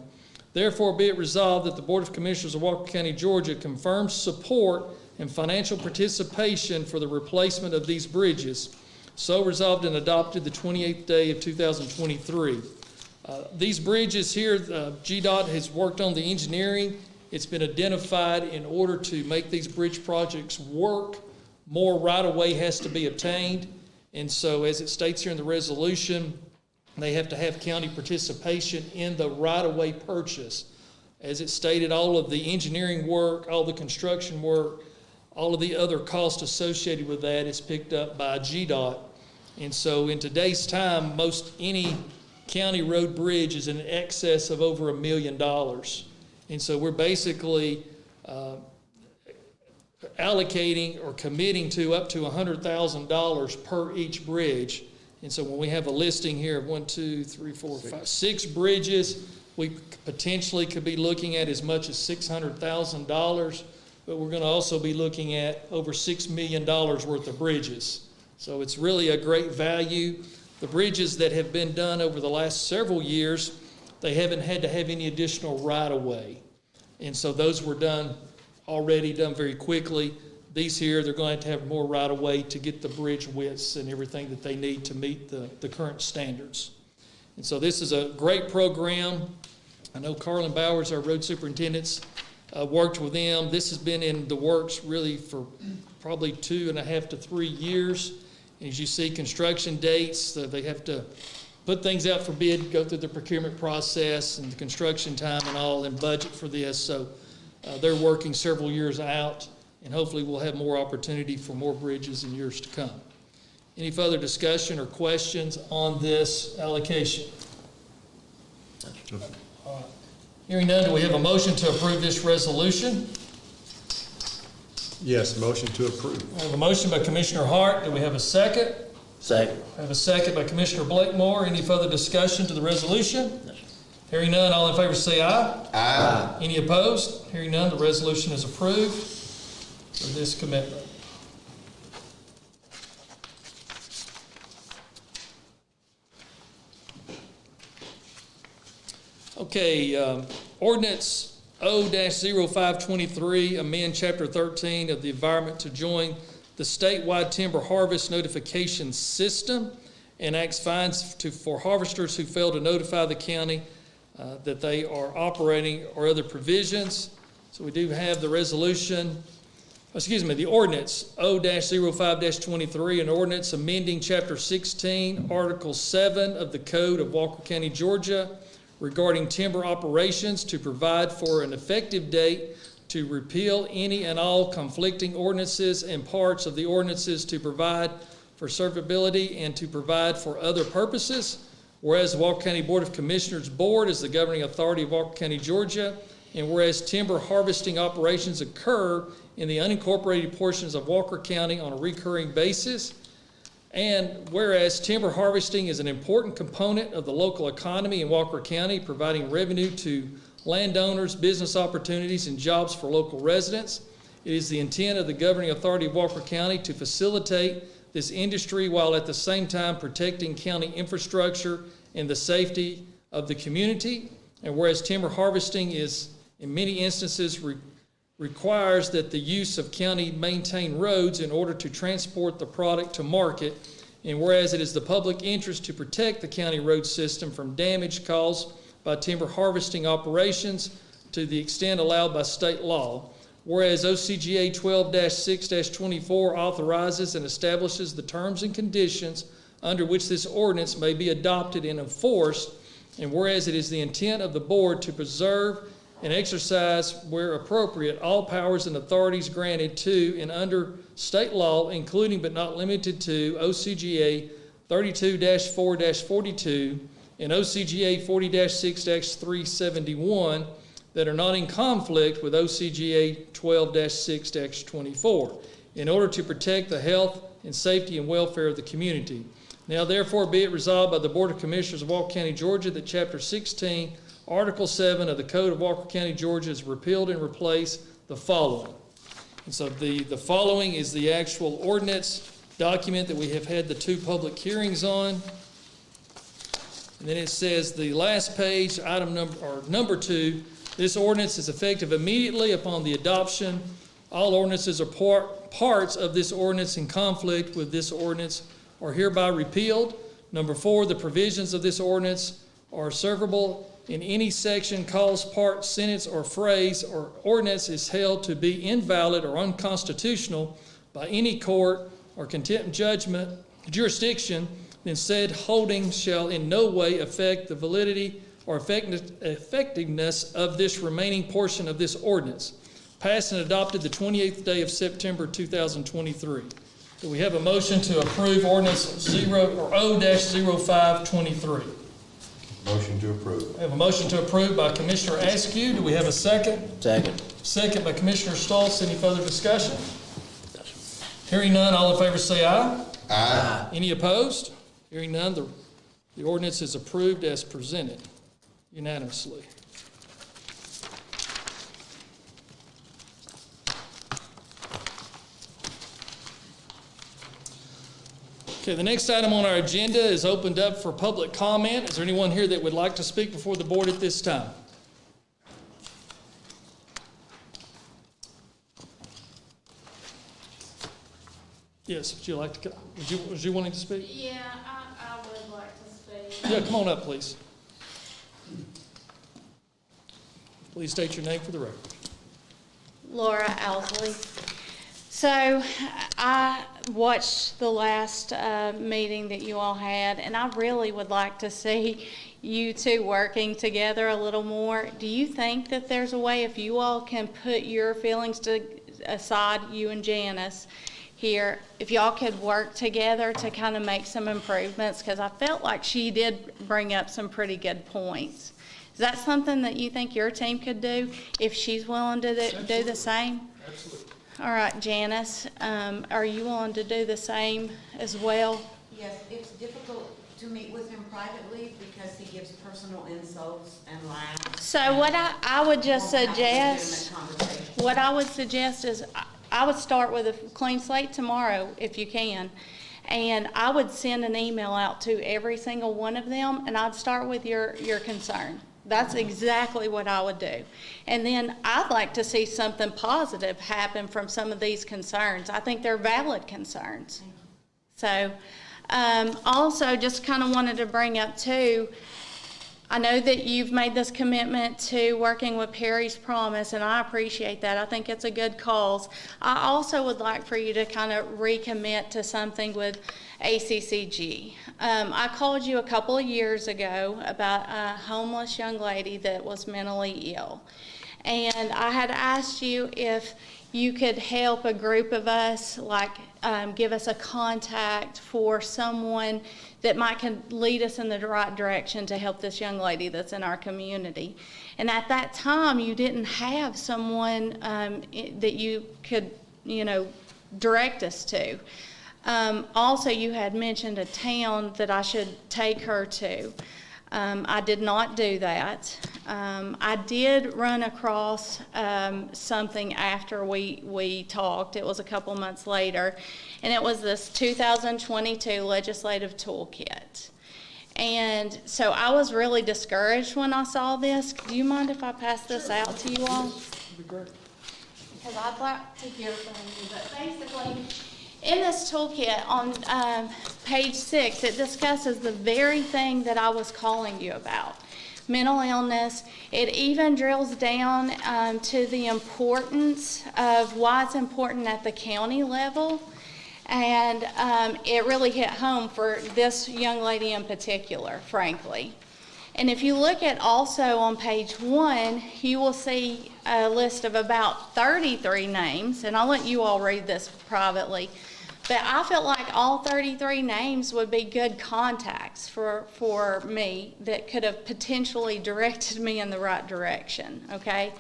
therefore be it resolved that the Board of Commissioners of Walker County, Georgia confirms support and financial participation for the replacement of these bridges. So resolved and adopted the 28th day of 2023. These bridges here, GDOT has worked on the engineering. It's been identified in order to make these bridge projects work, more right-of-way has to be obtained. And so as it states here in the resolution, they have to have county participation in the right-of-way purchase. As it stated, all of the engineering work, all the construction work, all of the other costs associated with that is picked up by GDOT. And so in today's time, most any county road bridge is in excess of over $1 million. And so we're basically allocating or committing to up to $100,000 per each bridge. And so when we have a listing here of 1, 2, 3, 4, 5, 6 bridges, we potentially could be looking at as much as $600,000, but we're going to also be looking at over $6 million worth of bridges. So it's really a great value. The bridges that have been done over the last several years, they haven't had to have any additional right-of-way. And so those were already done very quickly. These here, they're going to have more right-of-way to get the bridge widths and everything that they need to meet the current standards. And so this is a great program. I know Carlin Bowers, our road superintendents, worked with them. This has been in the works really for probably 2.5 to 3 years. And as you see, construction dates, they have to put things out for bid, go through the procurement process and the construction time and all, and budget for this. So they're working several years out, and hopefully we'll have more opportunity for more bridges in years to come. Any further discussion or questions on this allocation? All right. Hearing none, do we have a motion to approve this resolution? Yes, motion to approve. I have a motion by Commissioner Hart. Do we have a second? Second. I have a second by Commissioner Blakemore. Any further discussion to the resolution? No. Hearing none, all in favor say aye. Aye. Any opposed? Hearing none, the resolution is approved for this commitment. Okay, ordinance O-0523, amend Chapter 13 of the Environment to join the statewide timber harvest notification system, and acts fines for harvesters who fail to notify the county that they are operating, or other provisions. So we do have the resolution, the ordinance O-05-23, an ordinance amending Chapter 16, Article 7 of the Code of Walker County, Georgia, regarding timber operations to provide for an effective date to repeal any and all conflicting ordinances and parts of the ordinances, to provide for servability and to provide for other purposes. Whereas the Walker County Board of Commissioners Board is the governing authority of Walker County, Georgia, and whereas timber harvesting operations occur in the unincorporated portions of Walker County on a recurring basis, and whereas timber harvesting is an important component of the local economy in Walker County, providing revenue to landowners, business opportunities, and jobs for local residents, it is the intent of the governing authority of Walker County to facilitate this industry while at the same time protecting county infrastructure and the safety of the community. And whereas timber harvesting is, in many instances, requires that the use of county-maintained roads in order to transport the product to market, and whereas it is the public interest to protect the county road system from damage caused by timber harvesting operations to the extent allowed by state law, whereas OCGA 12-6-24 authorizes and establishes the terms and conditions under which this ordinance may be adopted and enforced, and whereas it is the intent of the board to preserve and exercise, where appropriate, all powers and authorities granted to and under state law, including but not limited to OCGA 32-4-42 and OCGA 40-6-371 that are not in conflict with OCGA 12-6-24. in order to protect the health and safety and welfare of the community. Now therefore be it resolved by the Board of Commissioners of Walker County, Georgia, that Chapter 16, Article 7 of the Code of Walker County, Georgia is repealed and replaced the following. And so the following is the actual ordinance document that we have had the 2 public hearings on. And then it says the last page, number 2, this ordinance is effective immediately upon the adoption. All ordinances or parts of this ordinance in conflict with this ordinance are hereby repealed. Number 4, the provisions of this ordinance are servable in any section, clause, part, sentence, or phrase or ordinance is held to be invalid or unconstitutional by any court or contempt judgment, jurisdiction, then said holding shall in no way affect the validity or effectiveness of this remaining portion of this ordinance. Passed and adopted the 28th day of September 2023. Do we have a motion to approve ordinance O-0523? Motion to approve. We have a motion to approve by Commissioner Askew. Do we have a second? Second. Second by Commissioner Stoltz. Any further discussion? Hearing none, all in favor say aye. Aye. Any opposed? Hearing none, the ordinance is approved as presented unanimously. Okay, the next item on our agenda is opened up for public comment. Is there anyone here that would like to speak before the board at this time? Yes, would you like to, was you wanting to speak? Yeah, I would like to speak. Yeah, come on up, please. Please state your name for the record. Laura Owsley. So I watched the last meeting that you all had, and I really would like to see you two working together a little more. Do you think that there's a way, if you all can put your feelings aside, you and Janice here, if y'all could work together to kind of make some improvements? Because I felt like she did bring up some pretty good points. Is that something that you think your team could do if she's willing to do the same? Absolutely. All right, Janice, are you willing to do the same as well? Yes, it's difficult to meet with him privately because he gives personal insults and laughs. So what I would just suggest, is I would start with a clean slate tomorrow if you can. And I would send an email out to every single one of them, and I'd start with your concern. That's exactly what I would do. And then I'd like to see something positive happen from some of these concerns. I think they're valid concerns. So also just kind of wanted to bring up too, I know that you've made this commitment to working with Perry's Promise, and I appreciate that. I think it's a good cause. I also would like for you to kind of recommit to something with ACCG. I called you a couple of years ago about a homeless young lady that was mentally ill. And I had asked you if you could help a group of us, give us a contact for someone that can lead us in the right direction to help this young lady that's in our community. And at that time, you didn't have someone that you could, direct us to. Also, you had mentioned a town that I should take her to. I did not do that. I did run across something after we talked. It was a couple months later, and it was this 2022 legislative toolkit. And so I was really discouraged when I saw this. Do you mind if I pass this out to you all? That'd be great. Because I'd like to hear from you, but basically, in this toolkit on page 6, it discusses the very thing that I was calling you about, mental illness. It even drills down to the importance of why it's important at the county level. And it really hit home for this young lady in particular, frankly. And if you look at also on page 1, you will see a list of about 33 names, and I'll let you all read this privately. But I felt like all 33 names would be good contacts for me that could have potentially directed me in the right direction, okay?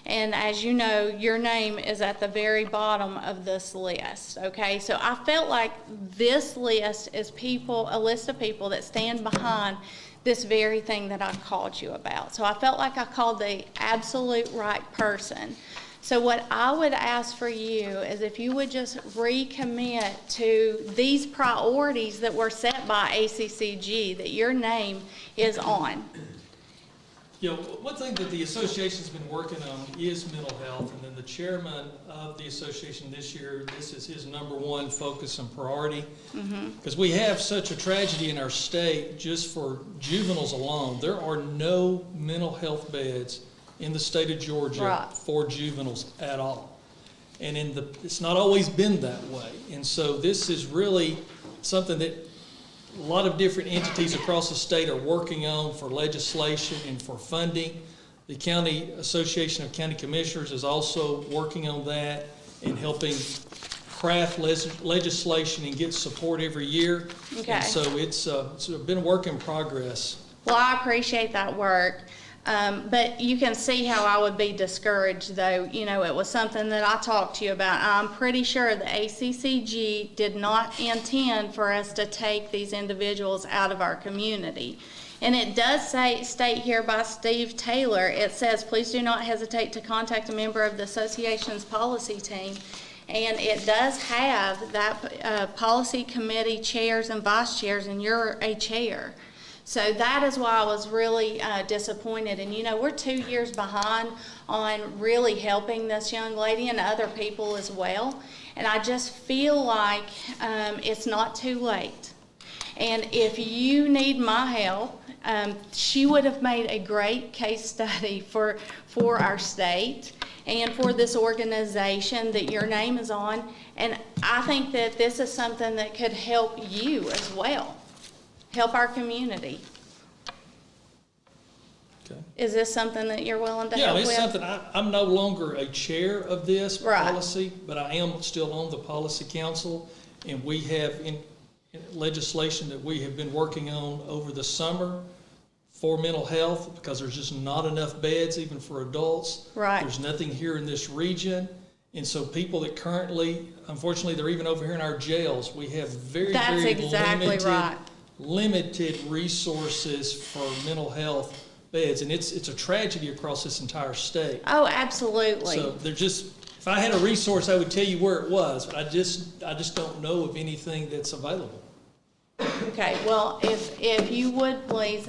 And as you know, your name is at the very bottom of this list, okay? So I felt like this list is a list of people that stand behind this very thing that I called you about. So I felt like I called the absolute right person. So what I would ask for you is if you would just recommit to these priorities that were set by ACCG that your name is on. You know, one thing that the association's been working on is mental health, and then the chairman of the association this year, this is his #1 focus and priority. Because we have such a tragedy in our state just for juveniles alone. There are no mental health beds in the state of Georgia for juveniles at all. And it's not always been that way. And so this is really something that a lot of different entities across the state are working on for legislation and for funding. The County Association of County Commissioners is also working on that and helping craft legislation and get support every year. Okay. And so it's been a work in progress. Well, I appreciate that work. But you can see how I would be discouraged, though. You know, it was something that I talked to you about. I'm pretty sure the ACCG did not intend for us to take these individuals out of our community. And it does state here by Steve Taylor, it says, please do not hesitate to contact a member of the association's policy team. And it does have that policy committee chairs and vice chairs, and you're a chair. So that is why I was really disappointed. And you know, we're 2 years behind on really helping this young lady and other people as well. And I just feel like it's not too late. And if you need my help, she would have made a great case study for our state and for this organization that your name is on. And I think that this is something that could help you as well. Help our community. Okay. Is this something that you're willing to Yeah, help it's with? something, I'm no longer a chair of this policy, but I am still on the policy council, and we have in legislation that we have been working on over the summer for mental health, because there's just not enough beds even for adults. Right. There's nothing here in this region. And so people that currently, unfortunately, they're even over here in our jails, we have very exactly right. limited resources for mental health beds, and it's a tragedy across this entire state. Oh, absolutely. So they're just, if I had a resource, I would tell you where it was, but I just don't know of anything that's available. Okay, well, if you would please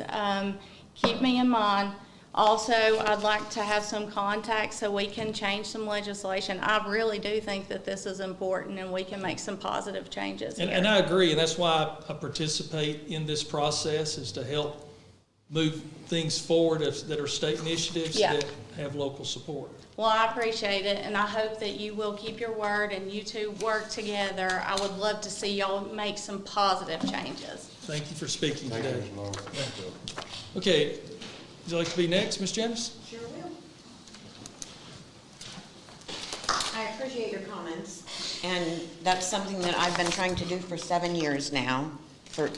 keep me in mind. Also, I'd like to have some contacts so we can change some legislation. I really do think that this is important and we can make some positive changes here. And I agree, and that's why I participate in this process, is to help move things forward that are state initiatives that have local support. Well, I appreciate it, and I hope that you will keep your word and you two work together. I would love to see y'all make some positive changes. Thank you for speaking today. Thank you, Ms. Long. Okay, would you like to be next, Ms. Janice? Sure will. I appreciate your comments, and that's something that I've been trying to do for 7 years now.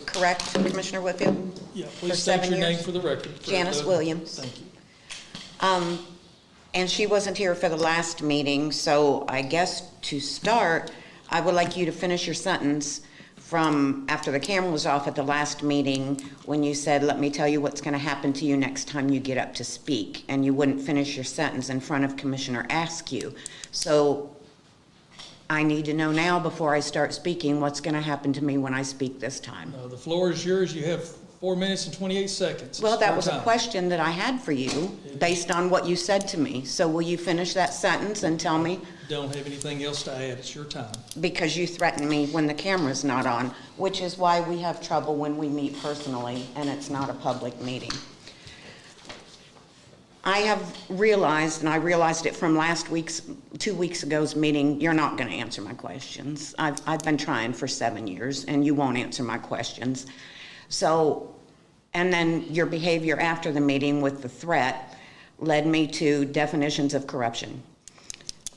Correct, Commissioner Whitfield? Yeah, For please state 7 your name years? for the record. Janice Williams. Thank you. And she wasn't here for the last meeting, so I guess to start, I would like you to finish your sentence from after the camera was off at the last meeting when you said, let me tell you what's going to happen to you next time you get up to speak, and you wouldn't finish your sentence in front of Commissioner Askew. So I need to know now before I start speaking what's going to happen to me when I speak this time. The floor is yours. You have 4 minutes and 28 seconds. Well, It's that your was a time. question that I had for you based on what you said to me. So will you finish that sentence and tell me? Don't have anything else to add. It's your time. Because you threaten me when the camera's not on, which is why we have trouble when we meet personally and it's not a public meeting. I have realized, and I realized it from 2 weeks ago's meeting, you're not going to answer my questions. I've been trying for 7 years, and you won't answer my questions. So, and then your behavior after the meeting with the threat led me to definitions of corruption.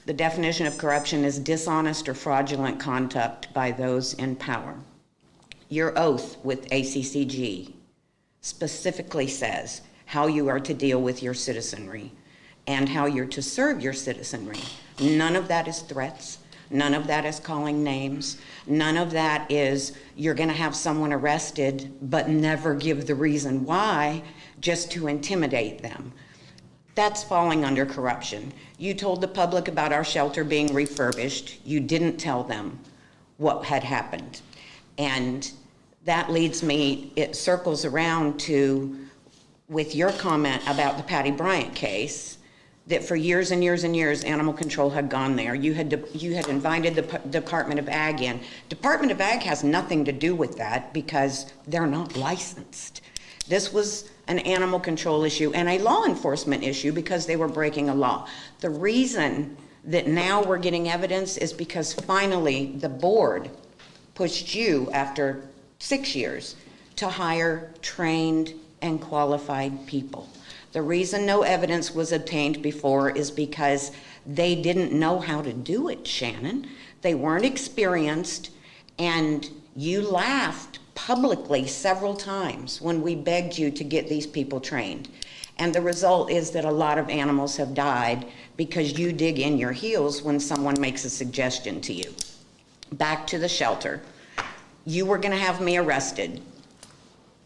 The definition of corruption is dishonest or fraudulent conduct by those in power. Your oath with ACCG specifically says how you are to deal with your citizenry and how you're to serve your citizenry. None of that is threats. None of that is calling names. None of that is you're going to have someone arrested but never give the reason why, just to intimidate them. That's falling under corruption. You told the public about our shelter being refurbished. You didn't tell them what had happened. And that leads me, it circles around to, with your comment about the Patty Bryant case, that for years and years and years, animal control had gone there. You had invited the Department of Ag in. Department of Ag has nothing to do with that because they're not licensed. This was an animal control issue and a law enforcement issue because they were breaking a law. The reason that now we're getting evidence is because finally the board pushed you, after 6 years, to hire trained and qualified people. The reason no evidence was obtained before is because they didn't know how to do it, Shannon. They weren't experienced, and you laughed publicly several times when we begged you to get these people trained. And the result is that a lot of animals have died because you dig in your heels when someone makes a suggestion to you. Back to the shelter. You were going to have me arrested.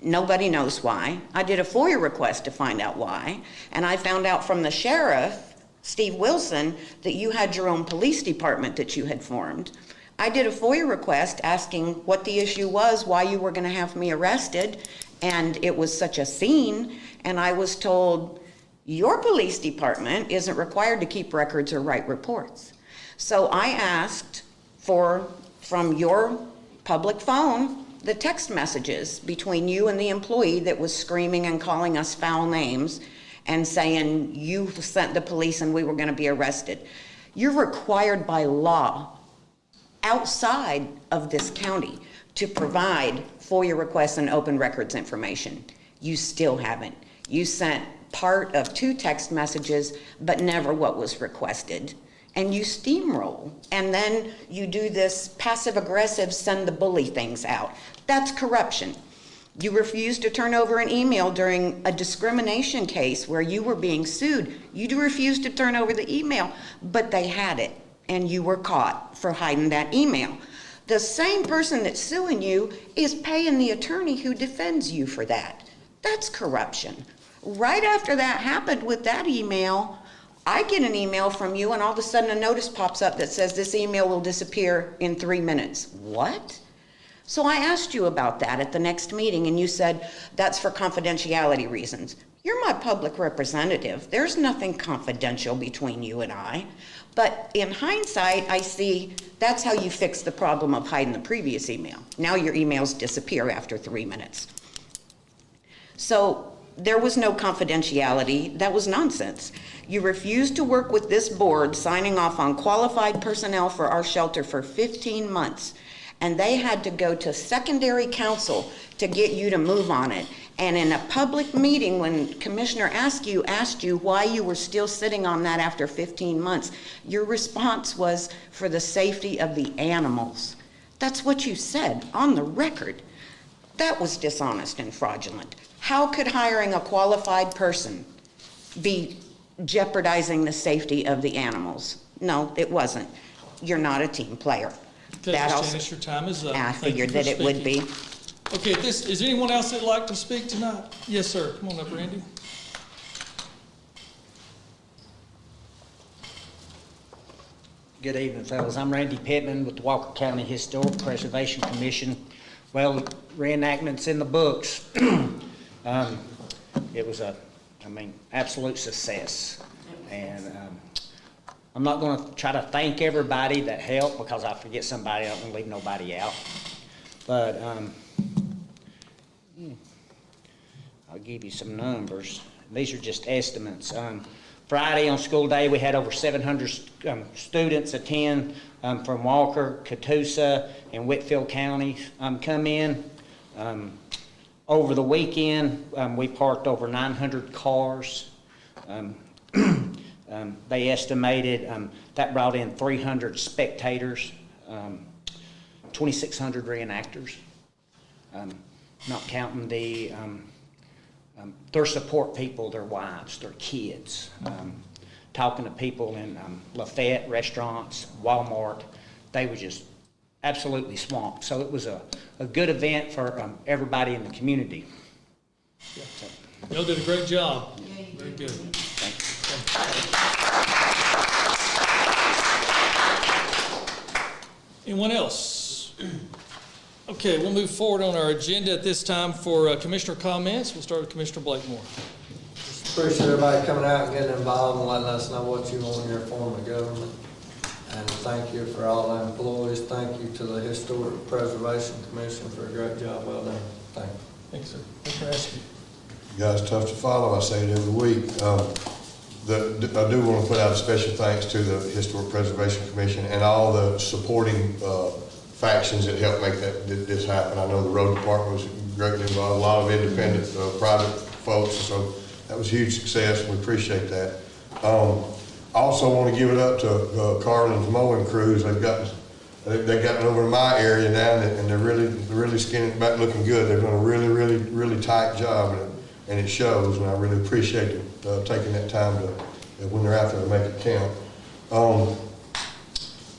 Nobody knows why. I did a FOIA request to find out why, and I found out from the sheriff, Steve Wilson, that you had your own police department that you had formed. I did a FOIA request asking what the issue was, why you were going to have me arrested, and it was such a scene, and I was told, your police department isn't required to keep records or write reports. So I asked from your public phone, the text messages between you and the employee that was screaming and calling us foul names and saying you sent the police and we were going to be arrested. You're required by law outside of this county to provide FOIA requests and open records information. You still haven't. You sent part of 2 text messages, but never what was requested. And you steamroll, and then you do this passive-aggressive send the bully things out. That's corruption. You refused to turn over an email during a discrimination case where you were being sued. You refused to turn over the email, but they had it, and you were caught for hiding that email. The same person that's suing you is paying the attorney who defends you for that. That's corruption. Right after that happened with that email, I get an email from you and all of a sudden a notice pops up that says this email will disappear in 3 minutes. What? So I asked you about that at the next meeting and you said, that's for confidentiality reasons. You're my public representative. There's nothing confidential between you and I. But in hindsight, I see that's how you fix the problem of hiding the previous email. Now your emails disappear after 3 minutes. So there was no confidentiality. That was nonsense. You refused to work with this board, signing off on qualified personnel for our shelter for 15 months. And they had to go to secondary counsel to get you to move on it. And in a public meeting, when Commissioner asked you why you were still sitting on that after 15 months, your response was for the safety of the animals. That's what you said on the record. That was dishonest and fraudulent. How could hiring a qualified person be jeopardizing the safety of the animals? No, it wasn't. You're not a team player. Okay, Ms. Janice, your time is up. I Thank you figured for that it would be. speaking. Okay, is there anyone else that'd like to speak tonight? Yes, sir. Come on up, Randy. Good evening, fellas. I'm Randy Pittman with the Walker County Historic Preservation Commission. Well, reenactment's in the books. It was absolute success. And I'm not going to try to thank everybody that helped because I forget somebody. I don't want to leave nobody out. But I'll give you some numbers. These are just estimates. Friday on school day, we had over 700 students attend from Walker, Catoosa, and Whitfield counties come in. Over the weekend, we parked over 900 cars. They estimated that brought in 300 spectators, 2,600 reenactors, not counting their support people, their wives, their kids. talking to people in Lafayette restaurants, Walmart. They were just absolutely swamped. So it was a good event for everybody in the community. So, Y'all did a great job. Very good. Anyone else? Okay, we'll move forward on our agenda at this time for commissioner comments. We'll start with Commissioner Blakemore. Appreciate everybody coming out and getting involved and letting us know what you want in your form of government. And thank you for all the employees. Thank you to the Historic Preservation Commission for a great job. Well done. Thank you. Thanks, sir. Commissioner Ashby. Guys, tough to follow, I say it every week. I do want to put out a special thanks to the Historic Preservation Commission and all the supporting factions that helped make this happen. I know the road department was greatly involved, a lot of independent, private folks, so that was a huge success, and we appreciate that. Also want to give it up to Carlin's mowing crews. They've gotten over in my area now, and they're really skinning back, looking good. They've done a really tight job, and it shows. And I really appreciate them taking that time to when they're out there to make it count.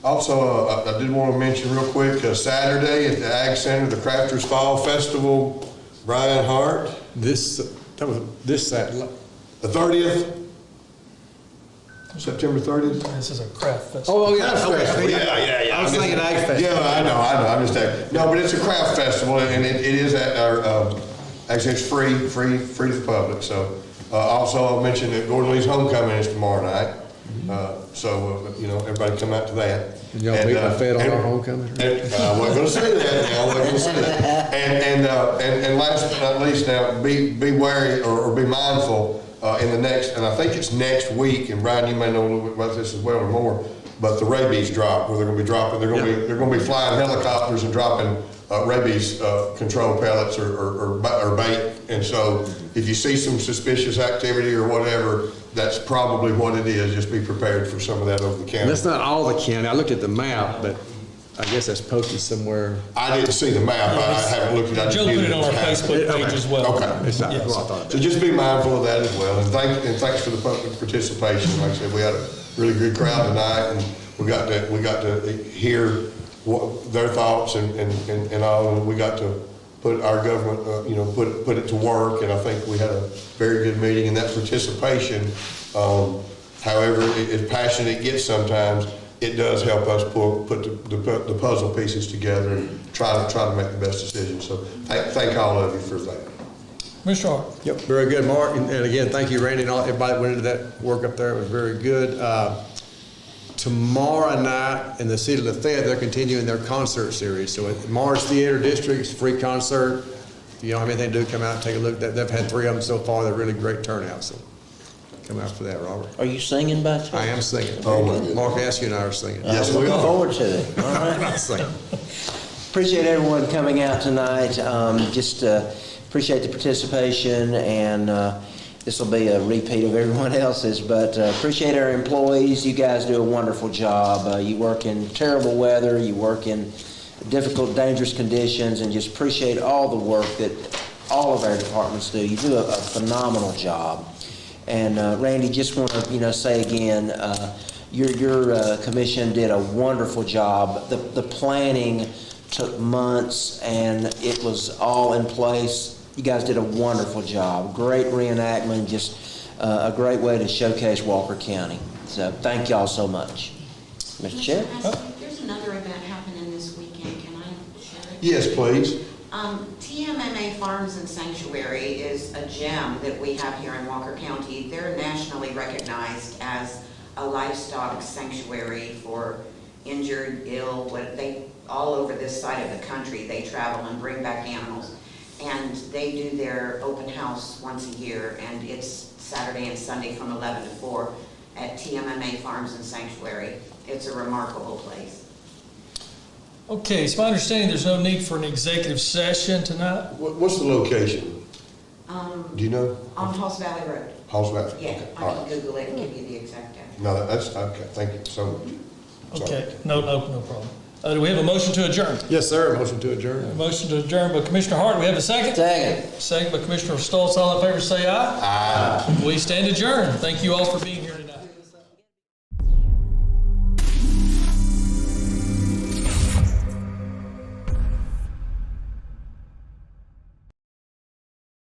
Also, I did want to mention real quick Saturday at the Ag Center, the Crafters Fall Festival. Brian Hart. This Saturday. The 30th. September 30th? This is a craft festival. Oh, yeah. Okay. Yeah. I was thinking Ag Festival. Yeah, I know. I'm just saying. No, but it's a craft festival, and it is at our, actually it's free to the public. So, also I'll mention that Gordon Lee's homecoming is tomorrow night. So, everybody come out to that. And y'all beat Lafayette on our homecoming? I wasn't going to say that. And last but not least, now be wary or be mindful in the next, and I think it's next week. And Brian, you may know a little bit about this as well or more. But the rabies drop, where they're going to be dropping. They're going to be flying helicopters and dropping rabies control pellets or bait. And so, if you see some suspicious activity or whatever, that's probably what it is. Just be prepared for some of that over the county. That's not all the county. I looked at the map, but I guess that's posted somewhere. I didn't see the map. I haven't looked at it. Joe put it on our Facebook page as well. Okay. It's not what I thought. So just be mindful of that as well. And thanks for the public participation. Like I said, we had a really good crowd tonight, and we got to hear their thoughts and all. And we got to put our government, put it to work. And I think we had a very good meeting. And that participation, however as passionate it gets sometimes, it does help us put the puzzle pieces together and try to make the best decision. So thank all of you for that. Mr. Hart. Yep, very good, Mark. And again, thank you, Randy, and everybody that went into that work up there. It was very good. Tomorrow night in the city of Lafayette, they're continuing their concert series. So at Mars Theater District, it's a free concert. If you don't have anything to do, come out and take a look. They've had 3 of them so far. They're really great turnout. So come out for that, Robert. Are you singing by chance? I am singing. Oh, Mark Askew and I are singing. Yes, I'm we looking are. forward to it. All right. I'm singing. Appreciate everyone coming out tonight. Appreciate the participation, and this will be a repeat of everyone else's, but appreciate our employees. You guys do a wonderful job. You work in terrible weather, you work in difficult, dangerous conditions, and just appreciate all the work that all of our departments do. You do a phenomenal job. And Randy, just want to say again, your commission did a wonderful job. The planning took months, and it was all in place. You guys did a wonderful job. Great reenactment, just a great way to showcase Walker County. So thank y'all so much. Mr. Chair? There's another event happening this weekend. Can I share it? Yes, please. TMMA Farms and Sanctuary is a gem that we have here in Walker County. They're nationally recognized as a livestock sanctuary for injured, ill, all over this side of the country. They travel and bring back animals. And they do their open house once a year, and it's Saturday and Sunday from 11 to 4 at TMMA Farms and Sanctuary. It's a remarkable place. Okay, it's my understanding there's no need for an executive session tonight. What's the location? Do you know? On Halls Valley Road. Halls Valley? Yeah, Okay. I All can right. Google it and give you the exact address. No, that's, okay, thank you so much. Sorry. Okay, no problem. Do we have a motion to adjourn? Yes, sir. Motion to adjourn. A motion to adjourn by Commissioner Hart. We have a second? Second. Second by Commissioner Stoltz. All in favor say aye. Aye. We stand adjourned. Thank you all for being here today.